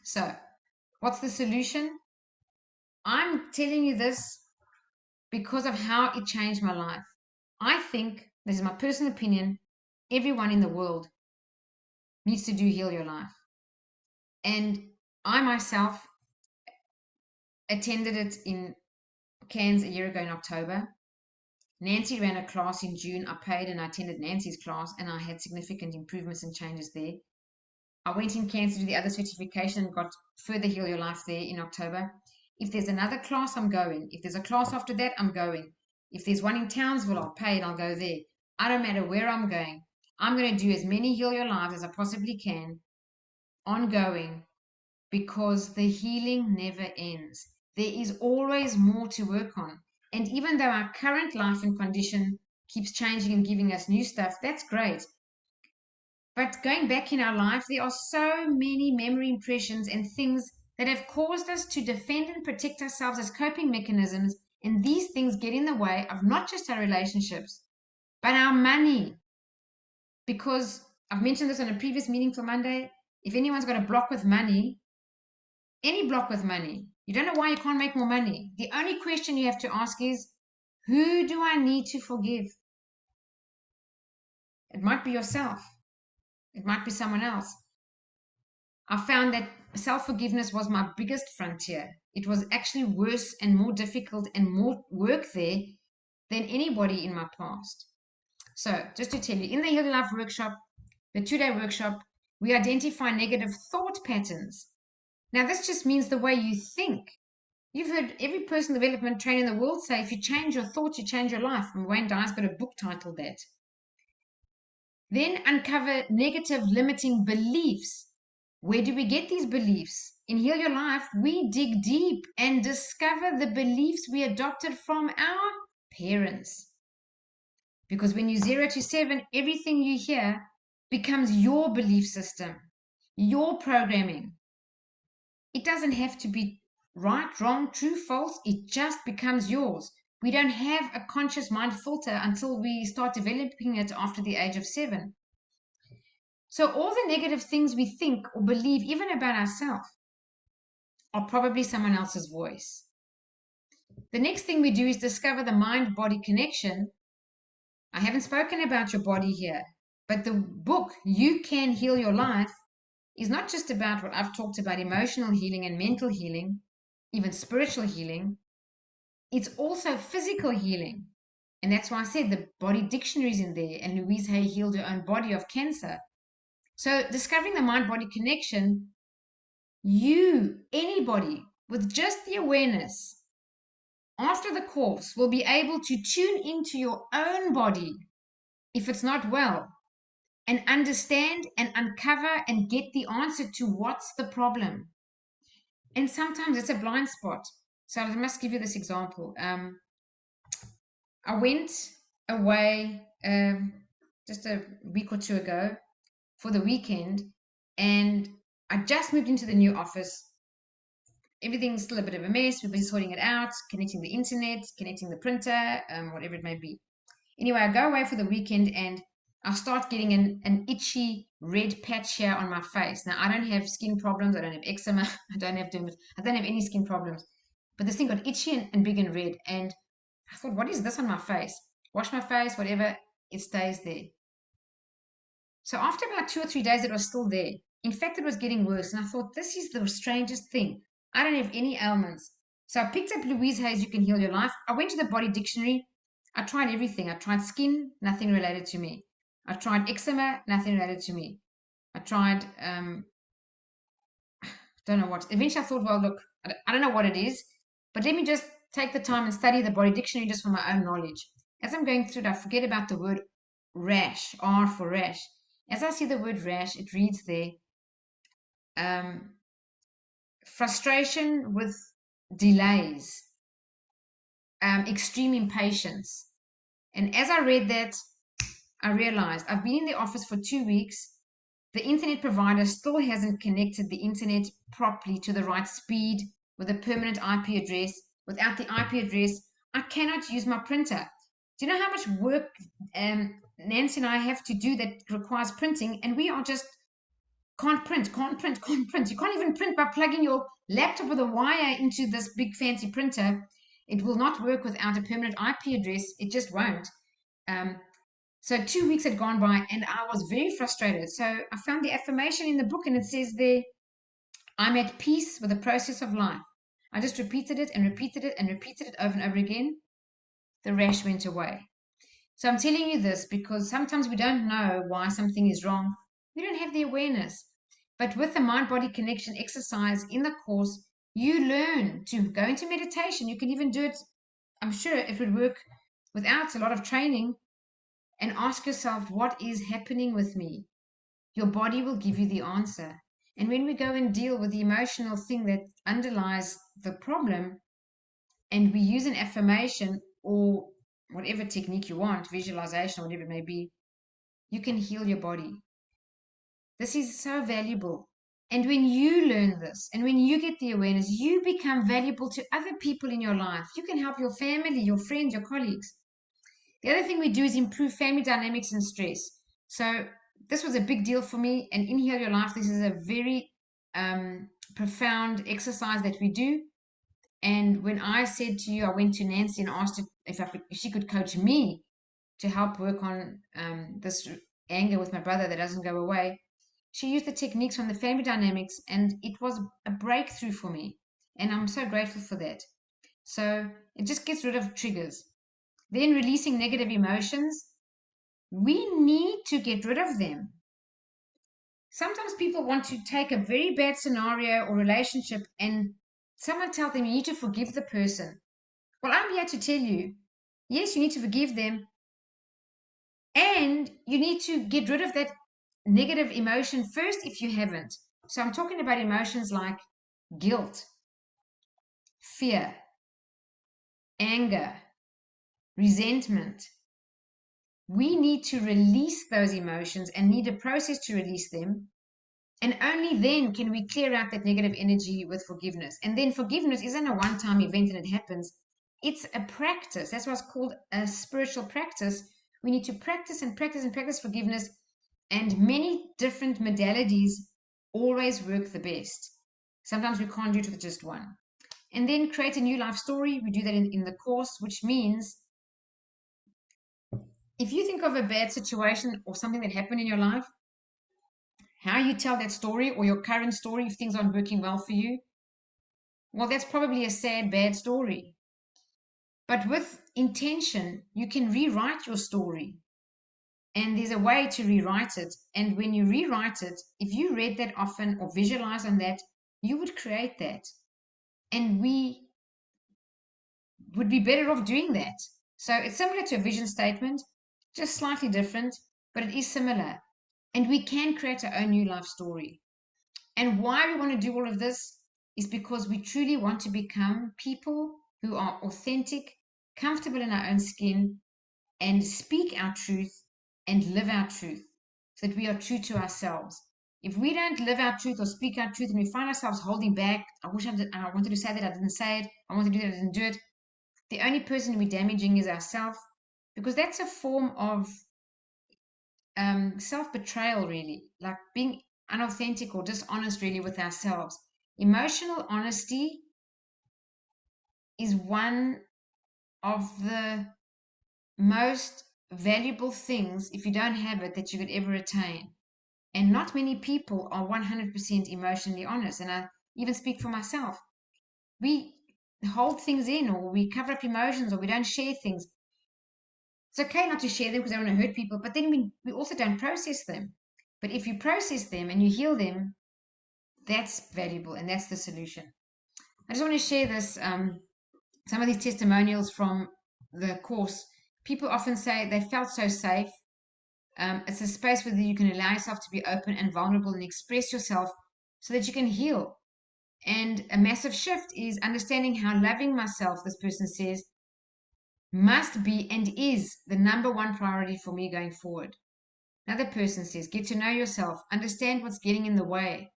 So, what's the solution? I'm telling you this because of how it changed my life. I think, this is my personal opinion, everyone in the world needs to do Heal Your Life. And I myself attended it in Cairns a year ago in October. Nancy ran a class in June. I paid and I attended Nancy's class and I had significant improvements and changes there. I went in Cairns to do the other certification and got further Heal Your Life there in October. If there's another class, I'm going. If there's a class after that, I'm going. If there's one in Townsville, I'll pay and I'll go there. I don't matter where I'm going. I'm going to do as many Heal Your Lives as I possibly can, ongoing, because the healing never ends. There is always more to work on. And even though our current life and condition keeps changing and giving us new stuff, that's great. But going back in our life, there are so many memory impressions and things that have caused us to defend and protect ourselves as coping mechanisms. And these things get in the way of not just our relationships, but our money. Because I've mentioned this on a previous Meaningful Monday. If anyone's got a block with money, any block with money, you don't know why you can't make more money. The only question you have to ask is, who do I need to forgive? It might be yourself. It might be someone else. I found that self-forgiveness was my biggest frontier. It was actually worse and more difficult and more work there than anybody in my past. So just to tell you, in the Heal Your Life workshop, the 2-day workshop, we identify negative thought patterns. Now, this just means the way you think. You've heard every personal development trainer in the world say, if you change your thoughts, you change your life. And Wayne Dye's got a book titled that. Then uncover negative limiting beliefs. Where do we get these beliefs? In Heal Your Life, we dig deep and discover the beliefs we adopted from our parents. Because when you 0 to 7, everything you hear becomes your belief system, your programming. It doesn't have to be right, wrong, true, false. It just becomes yours. We don't have a conscious mind filter until we start developing it after the age of 7. So all the negative things we think or believe, even about ourselves, are probably someone else's voice. The next thing we do is discover the mind-body connection. I haven't spoken about your body here, but the book, You Can Heal Your Life, is not just about what I've talked about, emotional healing and mental healing, even spiritual healing. It's also physical healing. And that's why I said the body dictionary is in there, and Louise Hay healed her own body of cancer. So discovering the mind-body connection, anybody with just the awareness after the course will be able to tune into your own body if it's not well and understand and uncover and get the answer to what's the problem. And sometimes it's a blind spot. So I must give you this example. I went away just a week or two ago for the weekend, and I just moved into the new office. Everything's still a bit of a mess. We've been sorting it out, connecting the internet, connecting the printer, whatever it may be. Anyway, I go away for the weekend and I start getting an itchy red patch here on my face. Now, I don't have skin problems. I don't have eczema. I don't have any skin problems. But this thing got itchy and big and red. And I thought, what is this on my face? Wash my face, whatever, it stays there. So after about 2 or 3 days, it was still there. In fact, it was getting worse. And I thought, this is the strangest thing. I don't have any ailments. So I picked up Louise Hay's You Can Heal Your Life. I went to the body dictionary. I tried everything. I tried skin, nothing related to me. I tried eczema, nothing related to me. I tried, don't know what. Eventually I thought, well, look, I don't know what it is, but let me just take the time and study the body dictionary just for my own knowledge. As I'm going through it, I forget about the word rash, R for rash. As I see the word rash, it reads there, frustration with delays, extreme impatience. And as I read that, I realized I've been in the office for 2 weeks. The internet provider still hasn't connected the internet properly to the right speed with a permanent IP address. Without the IP address, I cannot use my printer. Do you know how much work Nancy and I have to do that requires printing? And we are just can't print. You can't even print by plugging your laptop with a wire into this big fancy printer. It will not work without a permanent IP address. It just won't. So 2 weeks had gone by and I was very frustrated. So I found the affirmation in the book and it says there, I'm at peace with the process of life. I just repeated it and repeated it and repeated it over and over again. The rash went away. So I'm telling you this because sometimes we don't know why something is wrong. We don't have the awareness. But with the mind-body connection exercise in the course, you learn to go into meditation. You can even do it, I'm sure it would work without a lot of training, and ask yourself, what is happening with me? Your body will give you the answer. And when we go and deal with the emotional thing that underlies the problem, and we use an affirmation or whatever technique you want, visualization, whatever it may be, you can heal your body. This is so valuable. And when you learn this and when you get the awareness, you become valuable to other people in your life. You can help your family, your friends, your colleagues. The other thing we do is improve family dynamics and stress. So this was a big deal for me. And in Heal Your Life, this is a very profound exercise that we do. And when I said to you, I went to Nancy and asked her if she could coach me to help work on this anger with my brother that doesn't go away. She used the techniques from the family dynamics, and it was a breakthrough for me. And I'm so grateful for that. So it just gets rid of triggers. Then releasing negative emotions. We need to get rid of them. Sometimes people want to take a very bad scenario or relationship and someone tells them you need to forgive the person. Well, I'm here to tell you, yes, you need to forgive them, and you need to get rid of that negative emotion first if you haven't. So I'm talking about emotions like guilt, fear, anger, resentment. We need to release those emotions and need a process to release them. And only then can we clear out that negative energy with forgiveness. And then forgiveness isn't a one-time event and it happens. It's a practice. That's why it's called a spiritual practice. We need to practice and practice and practice forgiveness And many different modalities always work the best. Sometimes we can't do it with just one. And then create a new life story. We do that in the course, which means if you think of a bad situation or something that happened in your life, how you tell that story or your current story, if things aren't working well for you, well, that's probably a sad, bad story. But with intention, you can rewrite your story. And there's a way to rewrite it. And when you rewrite it, if you read that often or visualize on that, you would create that. And we would be better off doing that. So it's similar to a vision statement, just slightly different, but it is similar. And we can create our own new life story. And why we want to do all of this is because we truly want to become people who are authentic, comfortable in our own skin, and speak our truth and live our truth so that we are true to ourselves. If we don't live our truth or speak our truth and we find ourselves holding back, I wanted to say that, I didn't say it, I wanted to do that, I didn't do it, the only person we're damaging is ourselves, because that's a form of self-betrayal, really, like being unauthentic or dishonest really with ourselves. Emotional honesty is one of the most valuable things, if you don't have it, that you could ever attain. And not many people are 100% emotionally honest. And I even speak for myself. We hold things in, or we cover up emotions, or we don't share things. It's okay not to share them because I don't want to hurt people, but then we also don't process them. But if you process them and you heal them, that's valuable, and that's the solution. I just want to share this, some of these testimonials from the course. People often say they felt so safe. It's a space where you can allow yourself to be open and vulnerable and express yourself so that you can heal. And a massive shift is understanding how loving myself, this person says, must be and is the number one priority for me going forward. Another person says, get to know yourself, understand what's getting in the way.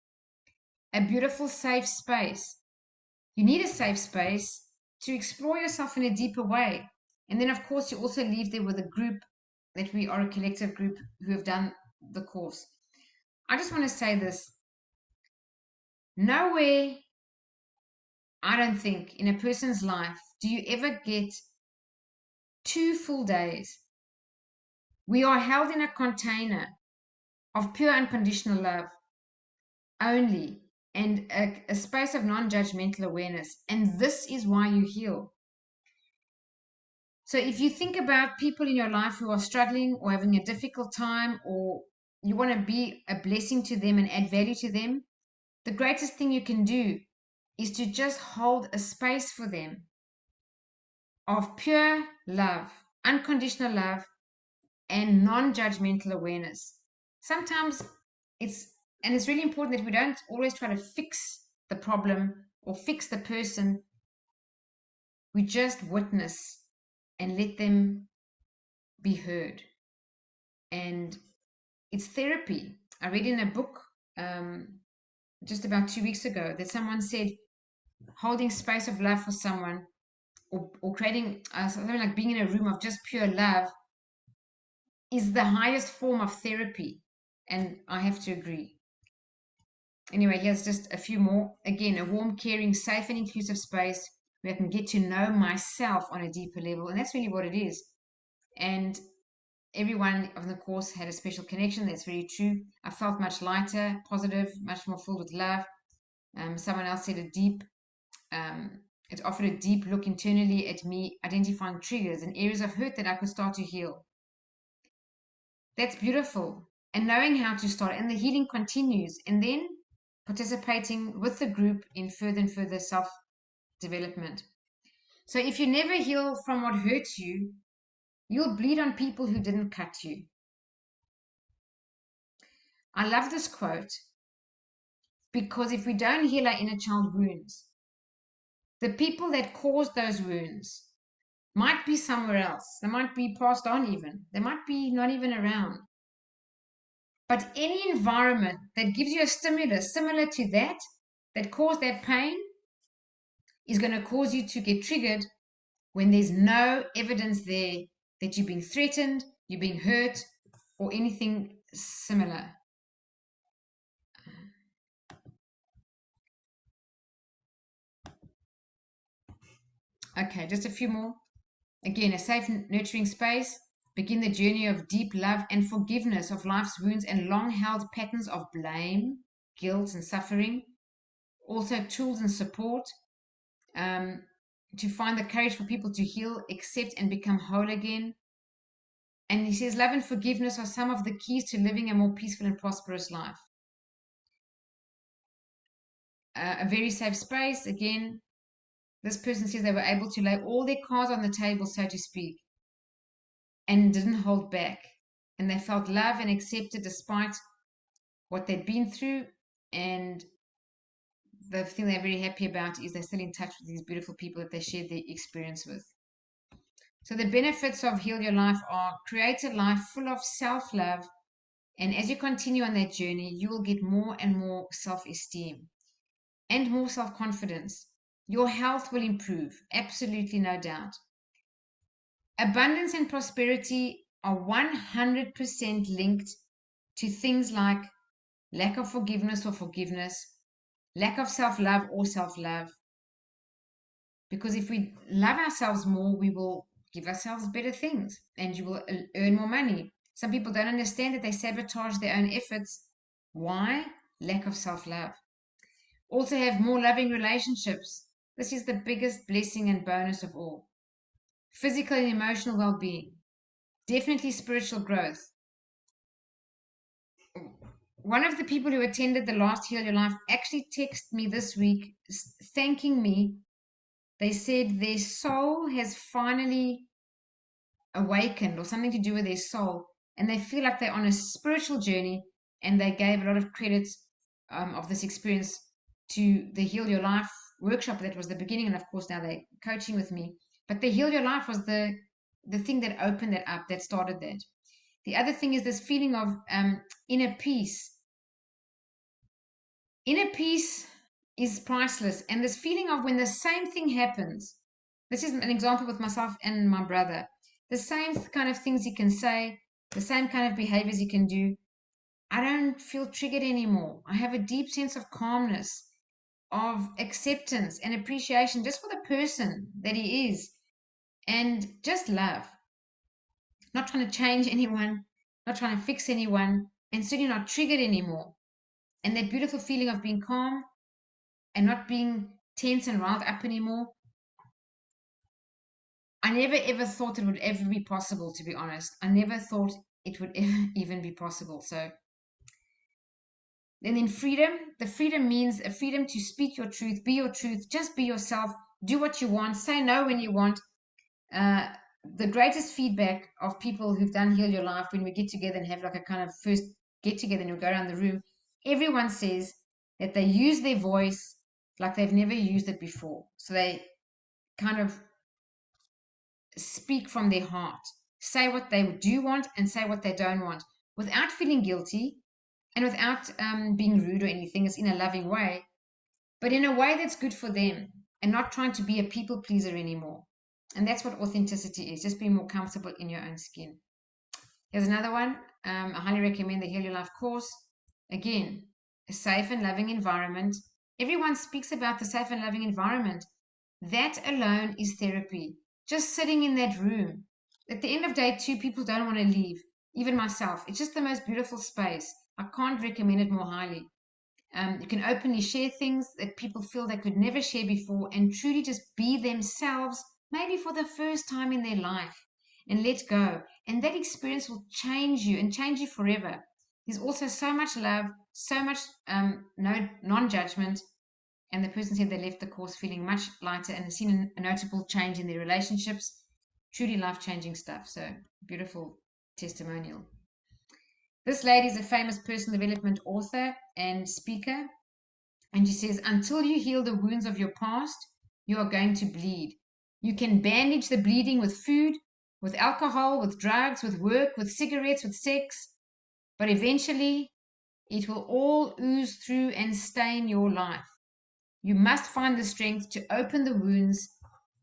A beautiful, safe space. You need a safe space to explore yourself in a deeper way. And then, of course, you also leave there with a group that we are a collective group who have done the course. I just want to say this. Nowhere, I don't think, in a person's life do you ever get 2 full days. We are held in a container of pure unconditional love only, and a space of non-judgmental awareness. And this is why you heal. So if you think about people in your life who are struggling or having a difficult time, or you want to be a blessing to them and add value to them, the greatest thing you can do is to just hold a space for them of pure love, unconditional love, and non-judgmental awareness. Sometimes it's really important that we don't always try to fix the problem or fix the person. We just witness and let them be heard. And it's therapy. I read in a book just about 2 weeks ago that someone said holding space of love for someone, or creating something like being in a room of just pure love, is the highest form of therapy. And I have to agree. Anyway, here's just a few more. Again, a warm, caring, safe, and inclusive space where I can get to know myself on a deeper level. And that's really what it is. And everyone of the course had a special connection. That's very true. I felt much lighter, positive, much more filled with love. Someone else said it offered a deep look internally at me, identifying triggers and areas of hurt that I could start to heal. That's beautiful. And knowing how to start, and the healing continues. And then participating with the group in further and further self development. So if you never heal from what hurts you, you'll bleed on people who didn't cut you. I love this quote because if we don't heal our inner child wounds, the people that caused those wounds might be somewhere else. They might be passed on even. They might be not even around. But any environment that gives you a stimulus similar to that caused that pain, is going to cause you to get triggered when there's no evidence there that you're being threatened, you're being hurt, or anything similar. Okay, just a few more. Again, a safe, nurturing space. Begin the journey of deep love and forgiveness of life's wounds and long held patterns of blame, guilt, and suffering. Also, tools and support um, to find the courage for people to heal, accept, and become whole again. And he says, love and forgiveness are some of the keys to living a more peaceful and prosperous life. A very safe space. Again, this person says they were able to lay all their cards on the table, so to speak, and didn't hold back. And they felt love and accepted despite what they'd been through. And the thing they're very happy about is they're still in touch with these beautiful people that they shared their experience with. So the benefits of Heal Your Life are create a life full of self-love. And as you continue on that journey, you will get more and more self-esteem and more self-confidence. Your health will improve, absolutely no doubt. Abundance and prosperity are 100% linked to things like lack of forgiveness or forgiveness, lack of self love or self love. Because if we love ourselves more, we will give ourselves better things and you will earn more money. Some people don't understand that they sabotage their own efforts. Why? Lack of self love. Also, have more loving relationships. This is the biggest blessing and bonus of all. Physical and emotional well being. Definitely spiritual growth. One of the people who attended the last Heal Your Life actually texted me this week thanking me. They said their soul has finally awakened or something to do with their soul, and they feel like they're on a spiritual journey, and they gave a lot of credit of this experience to the Heal Your Life workshop that was the beginning, and of course now they're coaching with me. But the Heal Your Life was the thing that opened that up, that started that. The other thing is this feeling of inner peace. Inner peace is priceless. And this feeling of when the same thing happens, this is an example with myself and my brother, the same kind of things you can say, the same kind of behaviors you can do, I don't feel triggered anymore. I have a deep sense of calmness, of acceptance and appreciation just for the person that he is, and just love. Not trying to change anyone, not trying to fix anyone, and certainly not triggered anymore. And that beautiful feeling of being calm and not being tense and riled up anymore. I never ever thought it would ever be possible, to be honest. I never thought it would ever even be possible. So, and then freedom. The freedom means a freedom to speak your truth, just be yourself, do what you want, say no when you want. Uh, the greatest feedback of people who've done Heal Your Life, when we get together and have like a kind of first get together and we'll go around the room, everyone says that they use their voice like they've never used it before. So they kind of speak from their heart, say what they do want and say what they don't want without feeling guilty and without being rude or anything. It's in a loving way, but in a way that's good for them and not trying to be a people pleaser anymore. And that's what authenticity is, just being more comfortable in your own skin. Here's another one. I highly recommend the Heal Your Life course. Again, a safe and loving environment. Everyone speaks about the safe and loving environment. That alone is therapy. Just sitting in that room. At the end of day two, people don't want to leave. Even myself. It's just the most beautiful space. I can't recommend it more highly. You can openly share things that people feel they could never share before and truly just be themselves, maybe for the first time in their life, and let go. And that experience will change you and change you forever. There's also so much love, so much no non-judgment. And the person said they left the course feeling much lighter and seen a notable change in their relationships. Truly life-changing stuff. So beautiful testimonial. This lady is a famous personal development author and speaker. And she says, until you heal the wounds of your past, you are going to bleed. You can bandage the bleeding with food, with alcohol, with drugs, with work, with cigarettes, with sex. But eventually, it will all ooze through and stain your life. You must find the strength to open the wounds,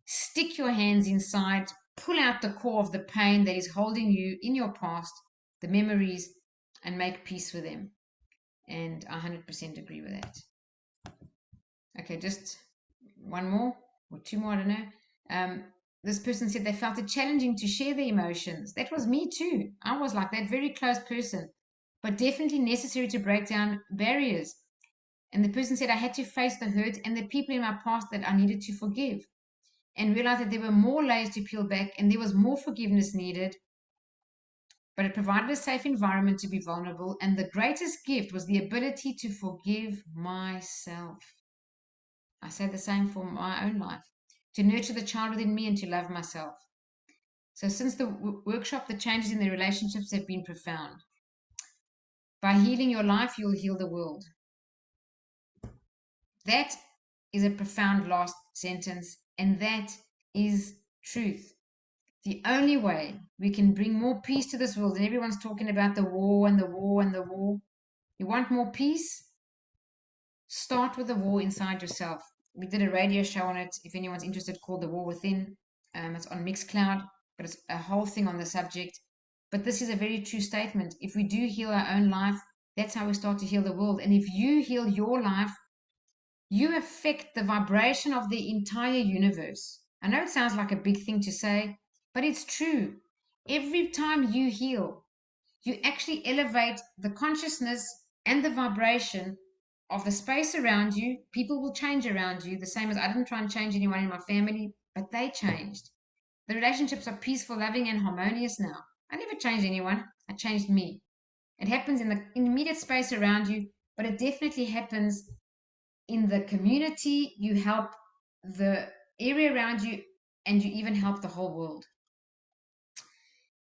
stick your hands inside, pull out the core of the pain that is holding you in your past, the memories, and make peace with them. And I 100% agree with that. Okay, just one more or two more, I don't know. This person said they felt it challenging to share their emotions. That was me too. I was like that, very close person, but definitely necessary to break down barriers. And the person said I had to face the hurt and the people in my past that I needed to forgive, and realize that there were more layers to peel back and there was more forgiveness needed. But it provided a safe environment to be vulnerable, and the greatest gift was the ability to forgive myself. I say the same for my own life, to nurture the child within me and to love myself. So since the workshop, the changes in the relationships have been profound. By healing your life, you'll heal the world. That is a profound last sentence, and that is truth. The only way we can bring more peace to this world, and everyone's talking about the war and the war and the war. You want more peace? Start with the war inside yourself. We did a radio show on it, if anyone's interested, called The War Within. It's on Mixcloud, but it's a whole thing on the subject. But this is a very true statement. If we do heal our own life, that's how we start to heal the world. And if you heal your life, you affect the vibration of the entire universe. I know it sounds like a big thing to say, but it's true. Every time you heal, you actually elevate the consciousness and the vibration of the space around you. People will change around you, the same as I didn't try and change anyone in my family, but they changed. The relationships are peaceful, loving, and harmonious now. I never changed anyone, I changed me. It happens in the immediate space around you, but it definitely happens in the community. You help the area around you, and you even help the whole world.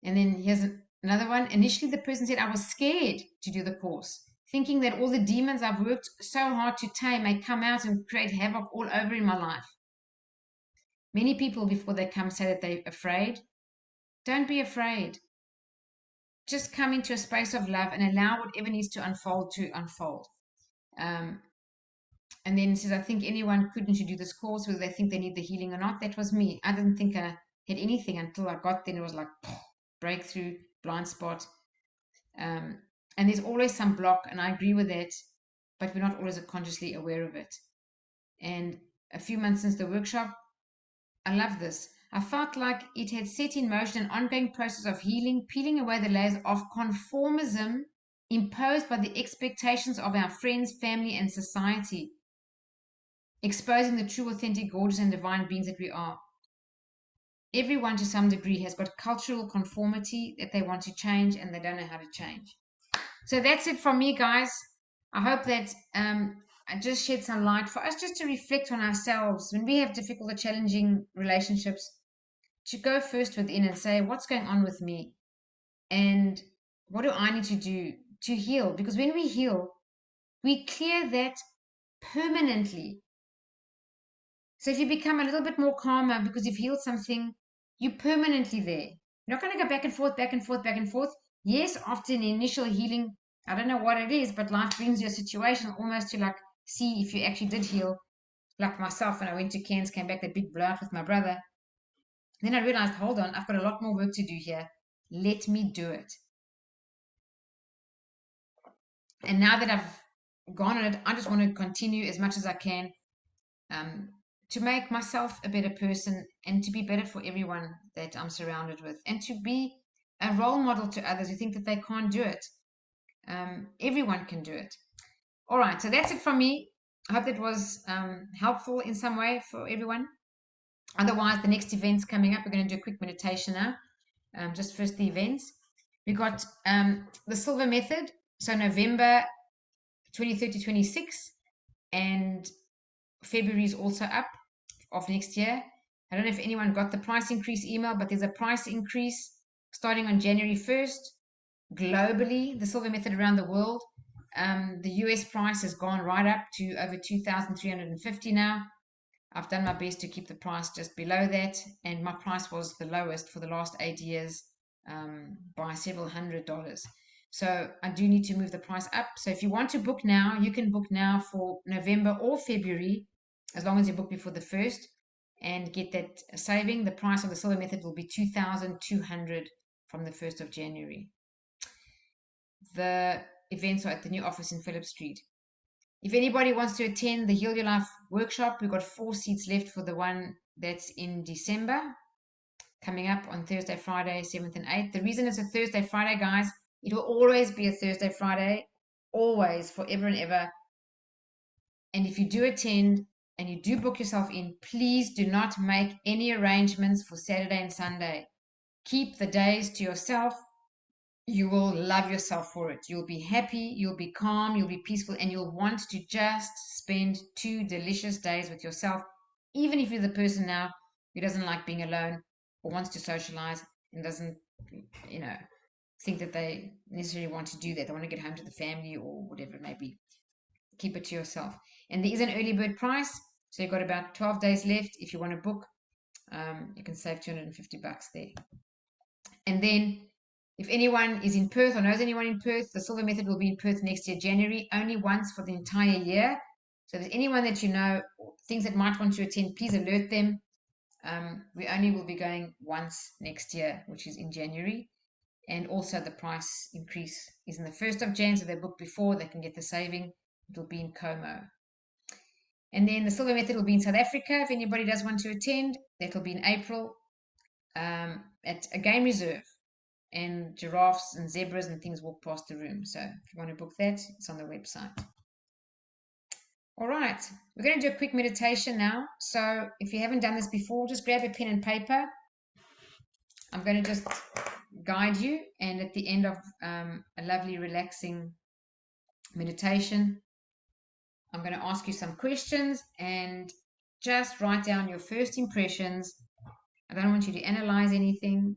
And then here's another one. Initially, the person said, I was scared to do the course, thinking that all the demons I've worked so hard to tame may come out and create havoc all over in my life. Many people, before they come, say that they're afraid. Don't be afraid. Just come into a space of love and allow whatever needs to unfold. And then it says, I think anyone couldn't do this course, whether they think they need the healing or not. That was me. I didn't think I had anything until I got there. It was like breakthrough, blind spot. And there's always some block, and I agree with that, but we're not always consciously aware of it. And a few months since the workshop, I love this. I felt like it had set in motion an ongoing process of healing, peeling away the layers of conformism imposed by the expectations of our friends, family, and society, exposing the true, authentic, gorgeous, and divine beings that we are. Everyone, to some degree, has got cultural conformity that they want to change, and they don't know how to change. So that's it from me, guys. I hope that I just shed some light for us just to reflect on ourselves when we have difficult or challenging relationships, to go first within and say, what's going on with me? And what do I need to do to heal? Because when we heal, we clear that permanently. So if you become a little bit more calmer because you've healed something, you're permanently there. You're not going to go back and forth, back and forth, back and forth. Yes, after the initial healing, I don't know what it is, but life brings you a situation almost to like see if you actually did heal. Like myself, when I went to Cairns, came back that big blowout with my brother. Then I realized, hold on, I've got a lot more work to do here. Let me do it. And now that I've gone on it, I just want to continue as much as I can, to make myself a better person and to be better for everyone that I'm surrounded with, and to be a role model to others who think that they can't do it. Everyone can do it. All right, so that's it from me. I hope that was helpful in some way for everyone. Otherwise, the next event's coming up. We're going to do a quick meditation now. Just first the events. We got the Silver Method, so November 23rd to 26th, and February is also up of next year. I don't know if anyone got the price increase email, but there's a price increase starting on January 1st globally, the Silver Method around the world. The US price has gone right up to over 2,350 now. I've done my best to keep the price just below that, and my price was the lowest for the last 8 years, by several $100s. So I do need to move the price up. So if you want to book now, you can book now for November or February, as long as you book before the 1st and get that saving. The price of the Silver Method will be $2,200 from the 1st of January. the events are at the new office in Phillip Street. If anybody wants to attend the Heal Your Life workshop, we've got 4 seats left for the one that's in December, coming up on Thursday, Friday, 7th and 8th. The reason it's a Thursday, Friday, guys, it will always be a Thursday, Friday, always, forever and ever. And if you do attend and you do book yourself in, please do not make any arrangements for Saturday and Sunday. Keep the days to yourself. You will love yourself for it. You'll be happy, you'll be calm, you'll be peaceful, and you'll want to just spend 2 delicious days with yourself, even if you're the person now who doesn't like being alone or wants to socialize and doesn't, think that they necessarily want to do that. They want to get home to the family or whatever it may be. Keep it to yourself. And there is an early bird price, so you've got about 12 days left. If you want to book, you can save $250 there. And then if anyone is in Perth or knows anyone in Perth, the Silver Method will be in Perth next year, January, only once for the entire year. So if there's anyone that you know, things that might want to attend, please alert them. We only will be going once next year, which is in January. And also the price increase is in the 1st of Jan, so they book before, they can get the saving. It will be in Como. And then the Silver Method will be in South Africa. If anybody does want to attend, that will be in April at a game reserve. And giraffes and zebras and things walk past the room. So if you want to book that, it's on the website. All right, we're going to do a quick meditation now. So if you haven't done this before, just grab a pen and paper. I'm going to just guide you, and at the end of a lovely relaxing meditation, I'm going to ask you some questions and just write down your first impressions. I don't want you to analyze anything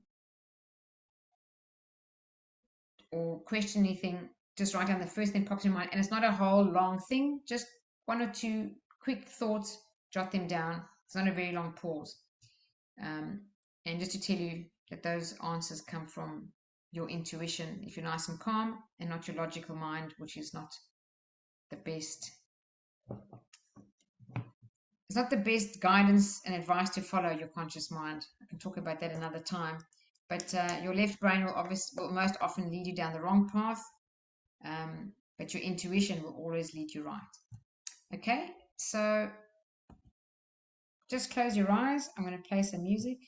or question anything. Just write down the first thing that pops in your mind, and it's not a whole long thing, just 1 or 2 quick thoughts, jot them down. It's not a very long pause. And just to tell you that those answers come from your intuition if you're nice and calm, and not your logical mind, which is not the best. It's not the best guidance and advice to follow, your conscious mind. I can talk about that another time. But your left brain will most often lead you down the wrong path. But your intuition will always lead you right. Okay, so just close your eyes. I'm going to play some music.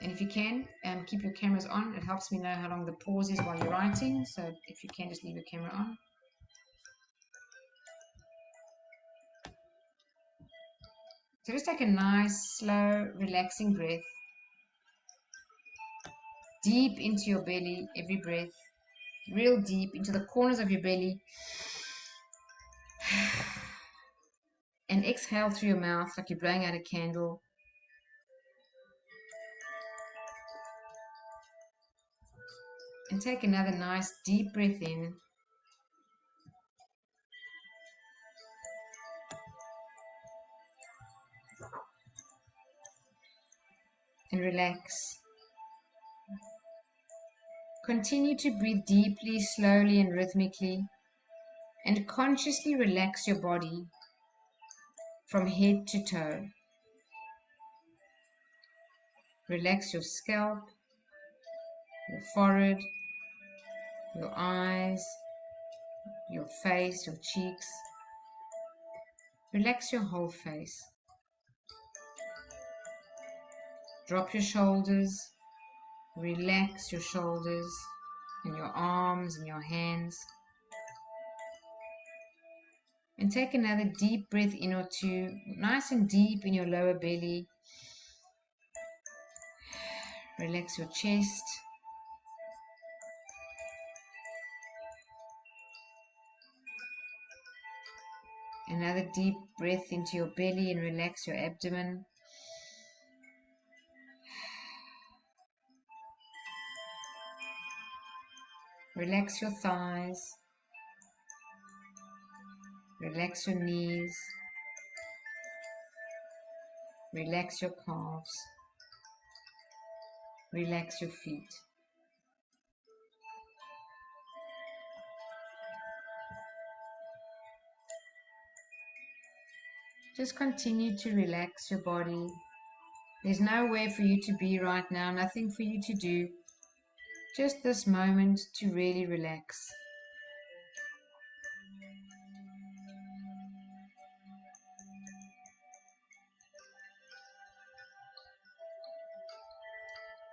And if you can, keep your cameras on. It helps me know how long the pause is while you're writing. So if you can, just leave your camera on. So just take a nice, slow, relaxing breath. Deep into your belly, every breath. Real deep into the corners of your belly. And exhale through your mouth like you're blowing out a candle. And take another nice deep breath in. And relax. Continue to breathe deeply, slowly, and rhythmically. And consciously relax your body from head to toe. Relax your scalp, your forehead, your eyes, your face, your cheeks. Relax your whole face. Drop your shoulders. Relax your shoulders and your arms and your hands. And take another deep breath in or 2, nice and deep in your lower belly. Relax your chest. Another deep breath into your belly and relax your abdomen. Relax your thighs. Relax your knees. Relax your calves. Relax your feet. Just continue to relax your body. There's nowhere for you to be right now, nothing for you to do. Just this moment to really relax.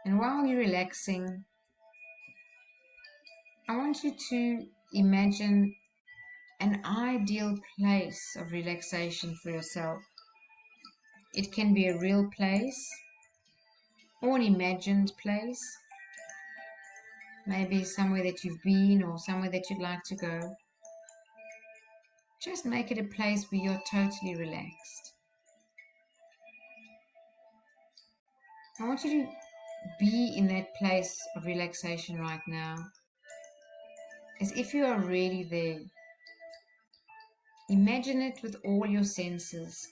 And while you're relaxing, I want you to imagine an ideal place of relaxation for yourself. It can be a real place or an imagined place, maybe somewhere that you've been or somewhere that you'd like to go. Just make it a place where you're totally relaxed. I want you to be in that place of relaxation right now, as if you are really there. Imagine it with all your senses.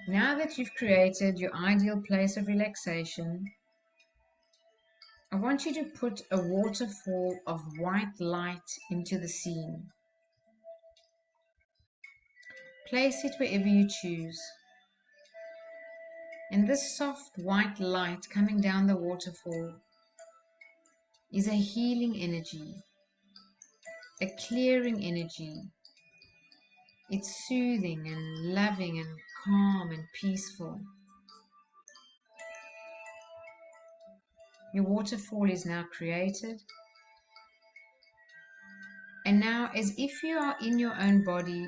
Now that you've created your ideal place of relaxation, I want you to put a waterfall of white light into the scene. Place it wherever you choose. And this soft white light coming down the waterfall is a healing energy, a clearing energy. It's soothing and loving and calm and peaceful. Your waterfall is now created. And now, as if you are in your own body,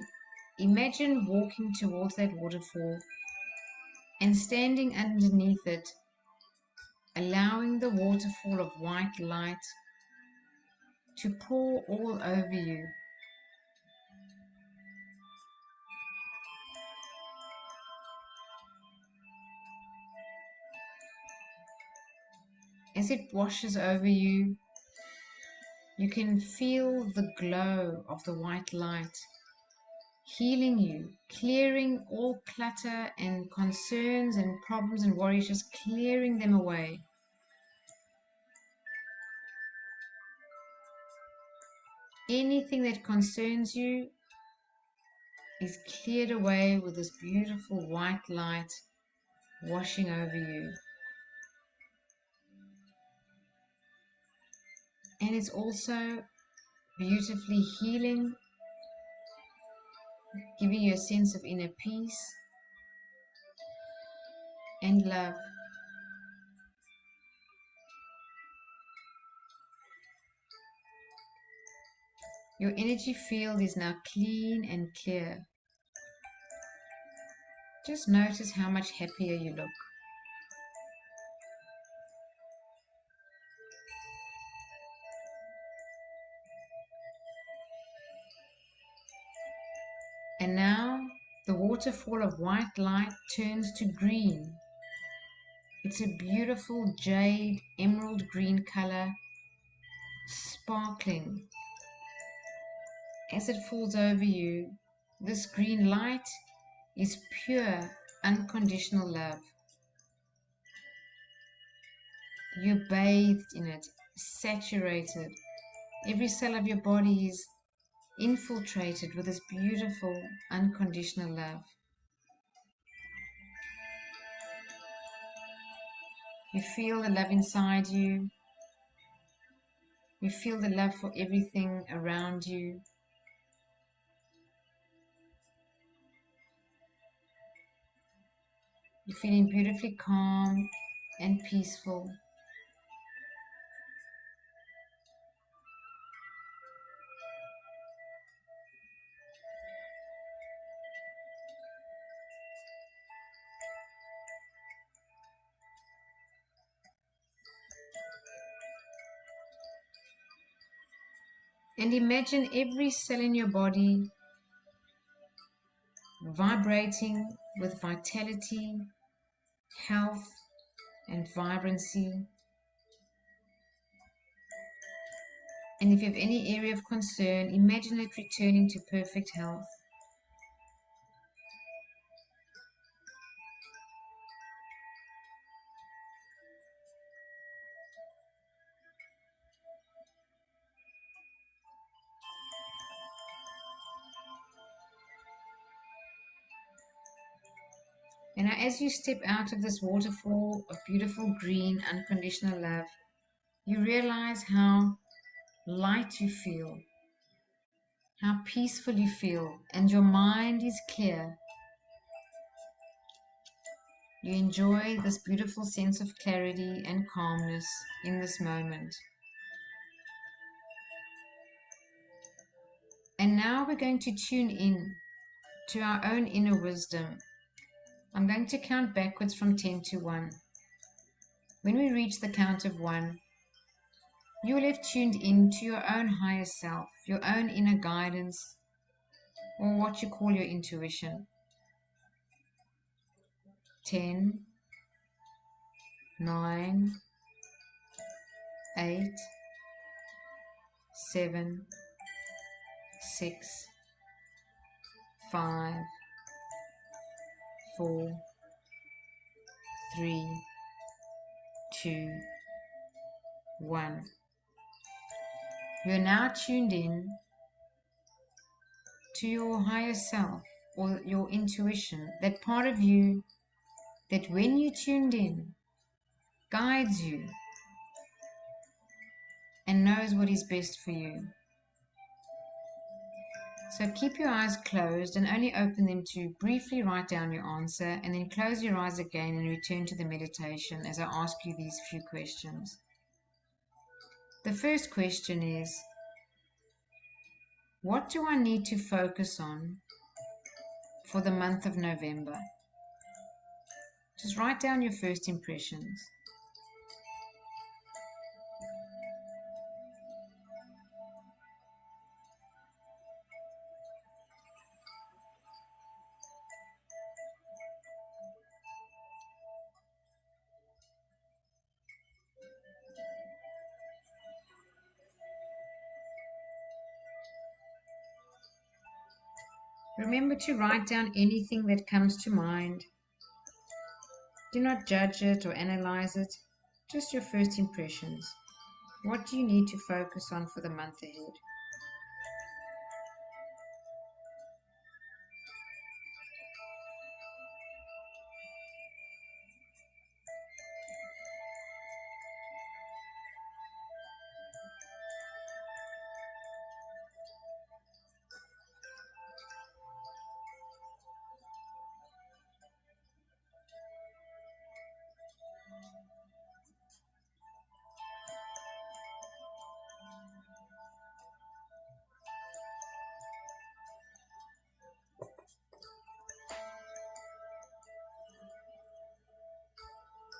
imagine walking towards that waterfall and standing underneath it, allowing the waterfall of white light to pour all over you. As it washes over you, you can feel the glow of the white light healing you, clearing all clutter and concerns and problems and worries, just clearing them away. Anything that concerns you is cleared away with this beautiful white light washing over you. And it's also beautifully healing, giving you a sense of inner peace and love. Your energy field is now clean and clear. Just notice how much happier you look. And now the waterfall of white light turns to green. It's a beautiful jade emerald green color, sparkling. As it falls over you, this green light is pure, unconditional love. You're bathed in it, saturated. Every cell of your body is infiltrated with this beautiful, unconditional love. You feel the love inside you. You feel the love for everything around you. You're feeling beautifully calm and peaceful. And imagine every cell in your body vibrating with vitality, health, and vibrancy. And if you have any area of concern, imagine it returning to perfect health. And now, as you step out of this waterfall of beautiful green, unconditional love, you realize how light you feel, how peaceful you feel, and your mind is clear. You enjoy this beautiful sense of clarity and calmness in this moment. And now we're going to tune in to our own inner wisdom. I'm going to count backwards from 10 to 1. When we reach the count of 1, you will have tuned in to your own higher self, your own inner guidance, or what you call your intuition. 10, 9, 8, 7, 6, 5, 4, 3, 2, 1. You're now tuned in to your higher self or your intuition, that part of you that when you tuned in guides you and knows what is best for you. So keep your eyes closed and only open them to briefly write down your answer, and then close your eyes again and return to the meditation as I ask you these few questions. The first question is, what do I need to focus on for the month of November? Just write down your first impressions. Remember to write down anything that comes to mind. Do not judge it or analyze it, just your first impressions. What do you need to focus on for the month ahead?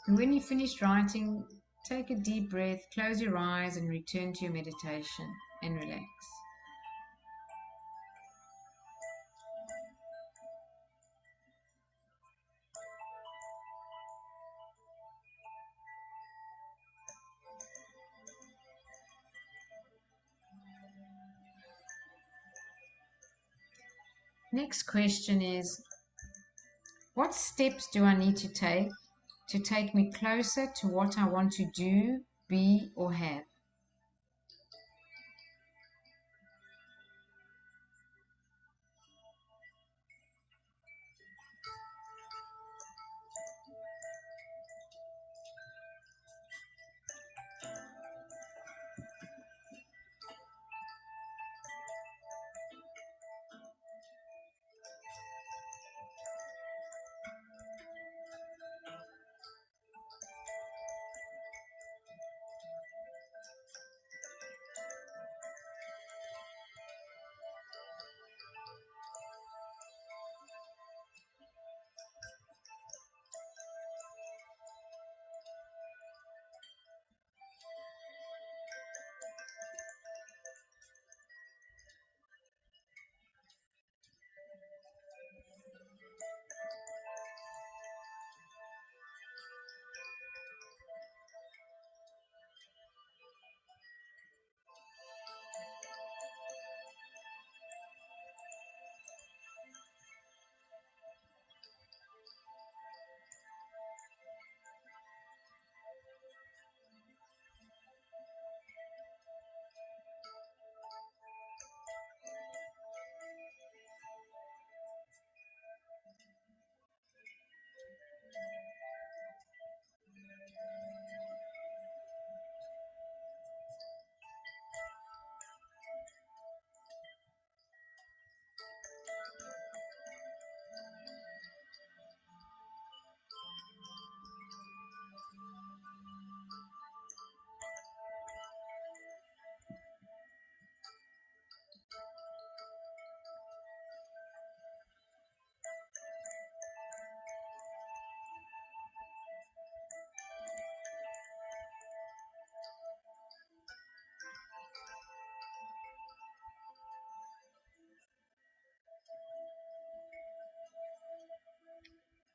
And when you finish writing, take a deep breath, close your eyes, and return to your meditation and relax. Next question is, what steps do I need to take me closer to what I want to do, be, or have?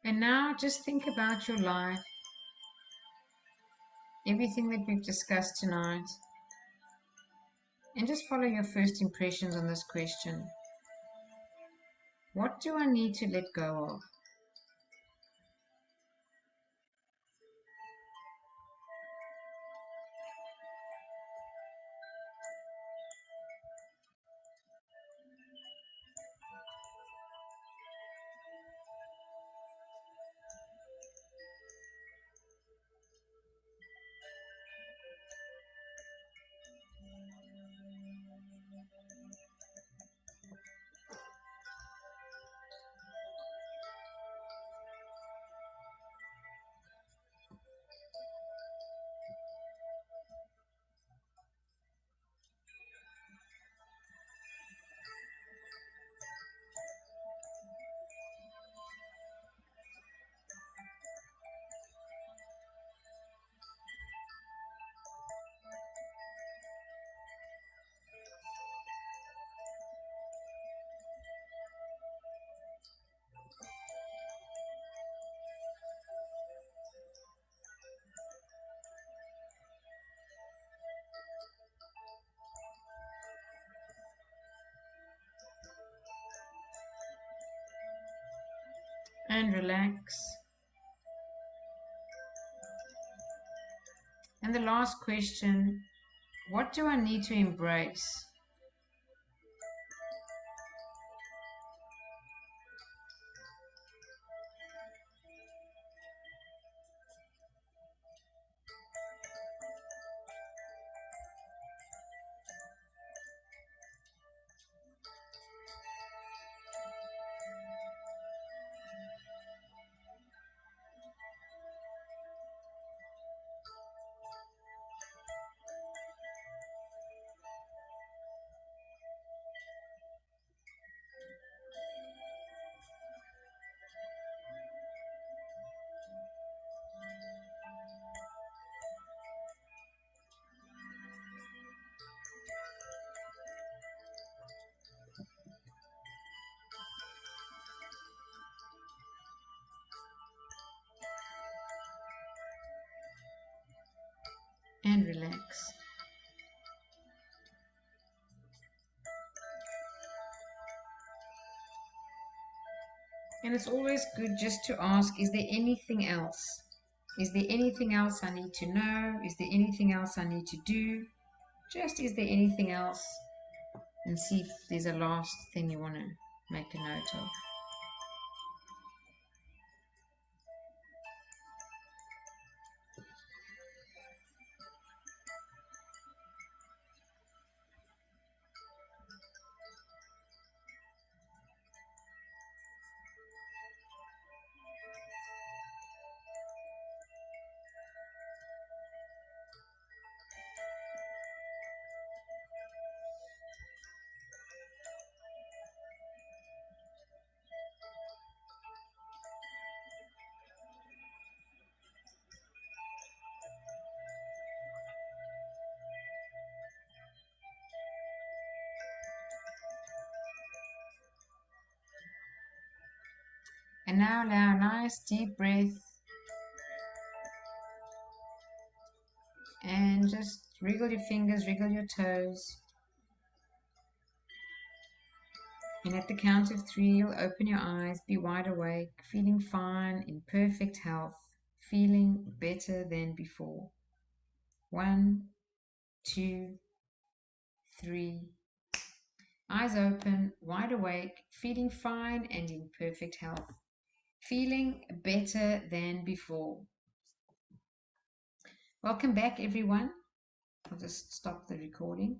And now just think about your life, everything that we've discussed tonight, and just follow your first impressions on this question. What do I need to let go of? And relax. And the last question, what do I need to embrace? And relax. And it's always good just to ask, is there anything else? Is there anything else I need to know? Is there anything else I need to do? Just, is there anything else? And see if there's a last thing you want to make a note of. And now allow a nice deep breath and just wriggle your fingers, wriggle your toes. And at the count of 3, you'll open your eyes, be wide awake, feeling fine, in perfect health, feeling better than before. 1, 2, 3. Eyes open, wide awake, feeling fine and in perfect health, feeling better than before. Welcome back, everyone. I'll just stop the recording.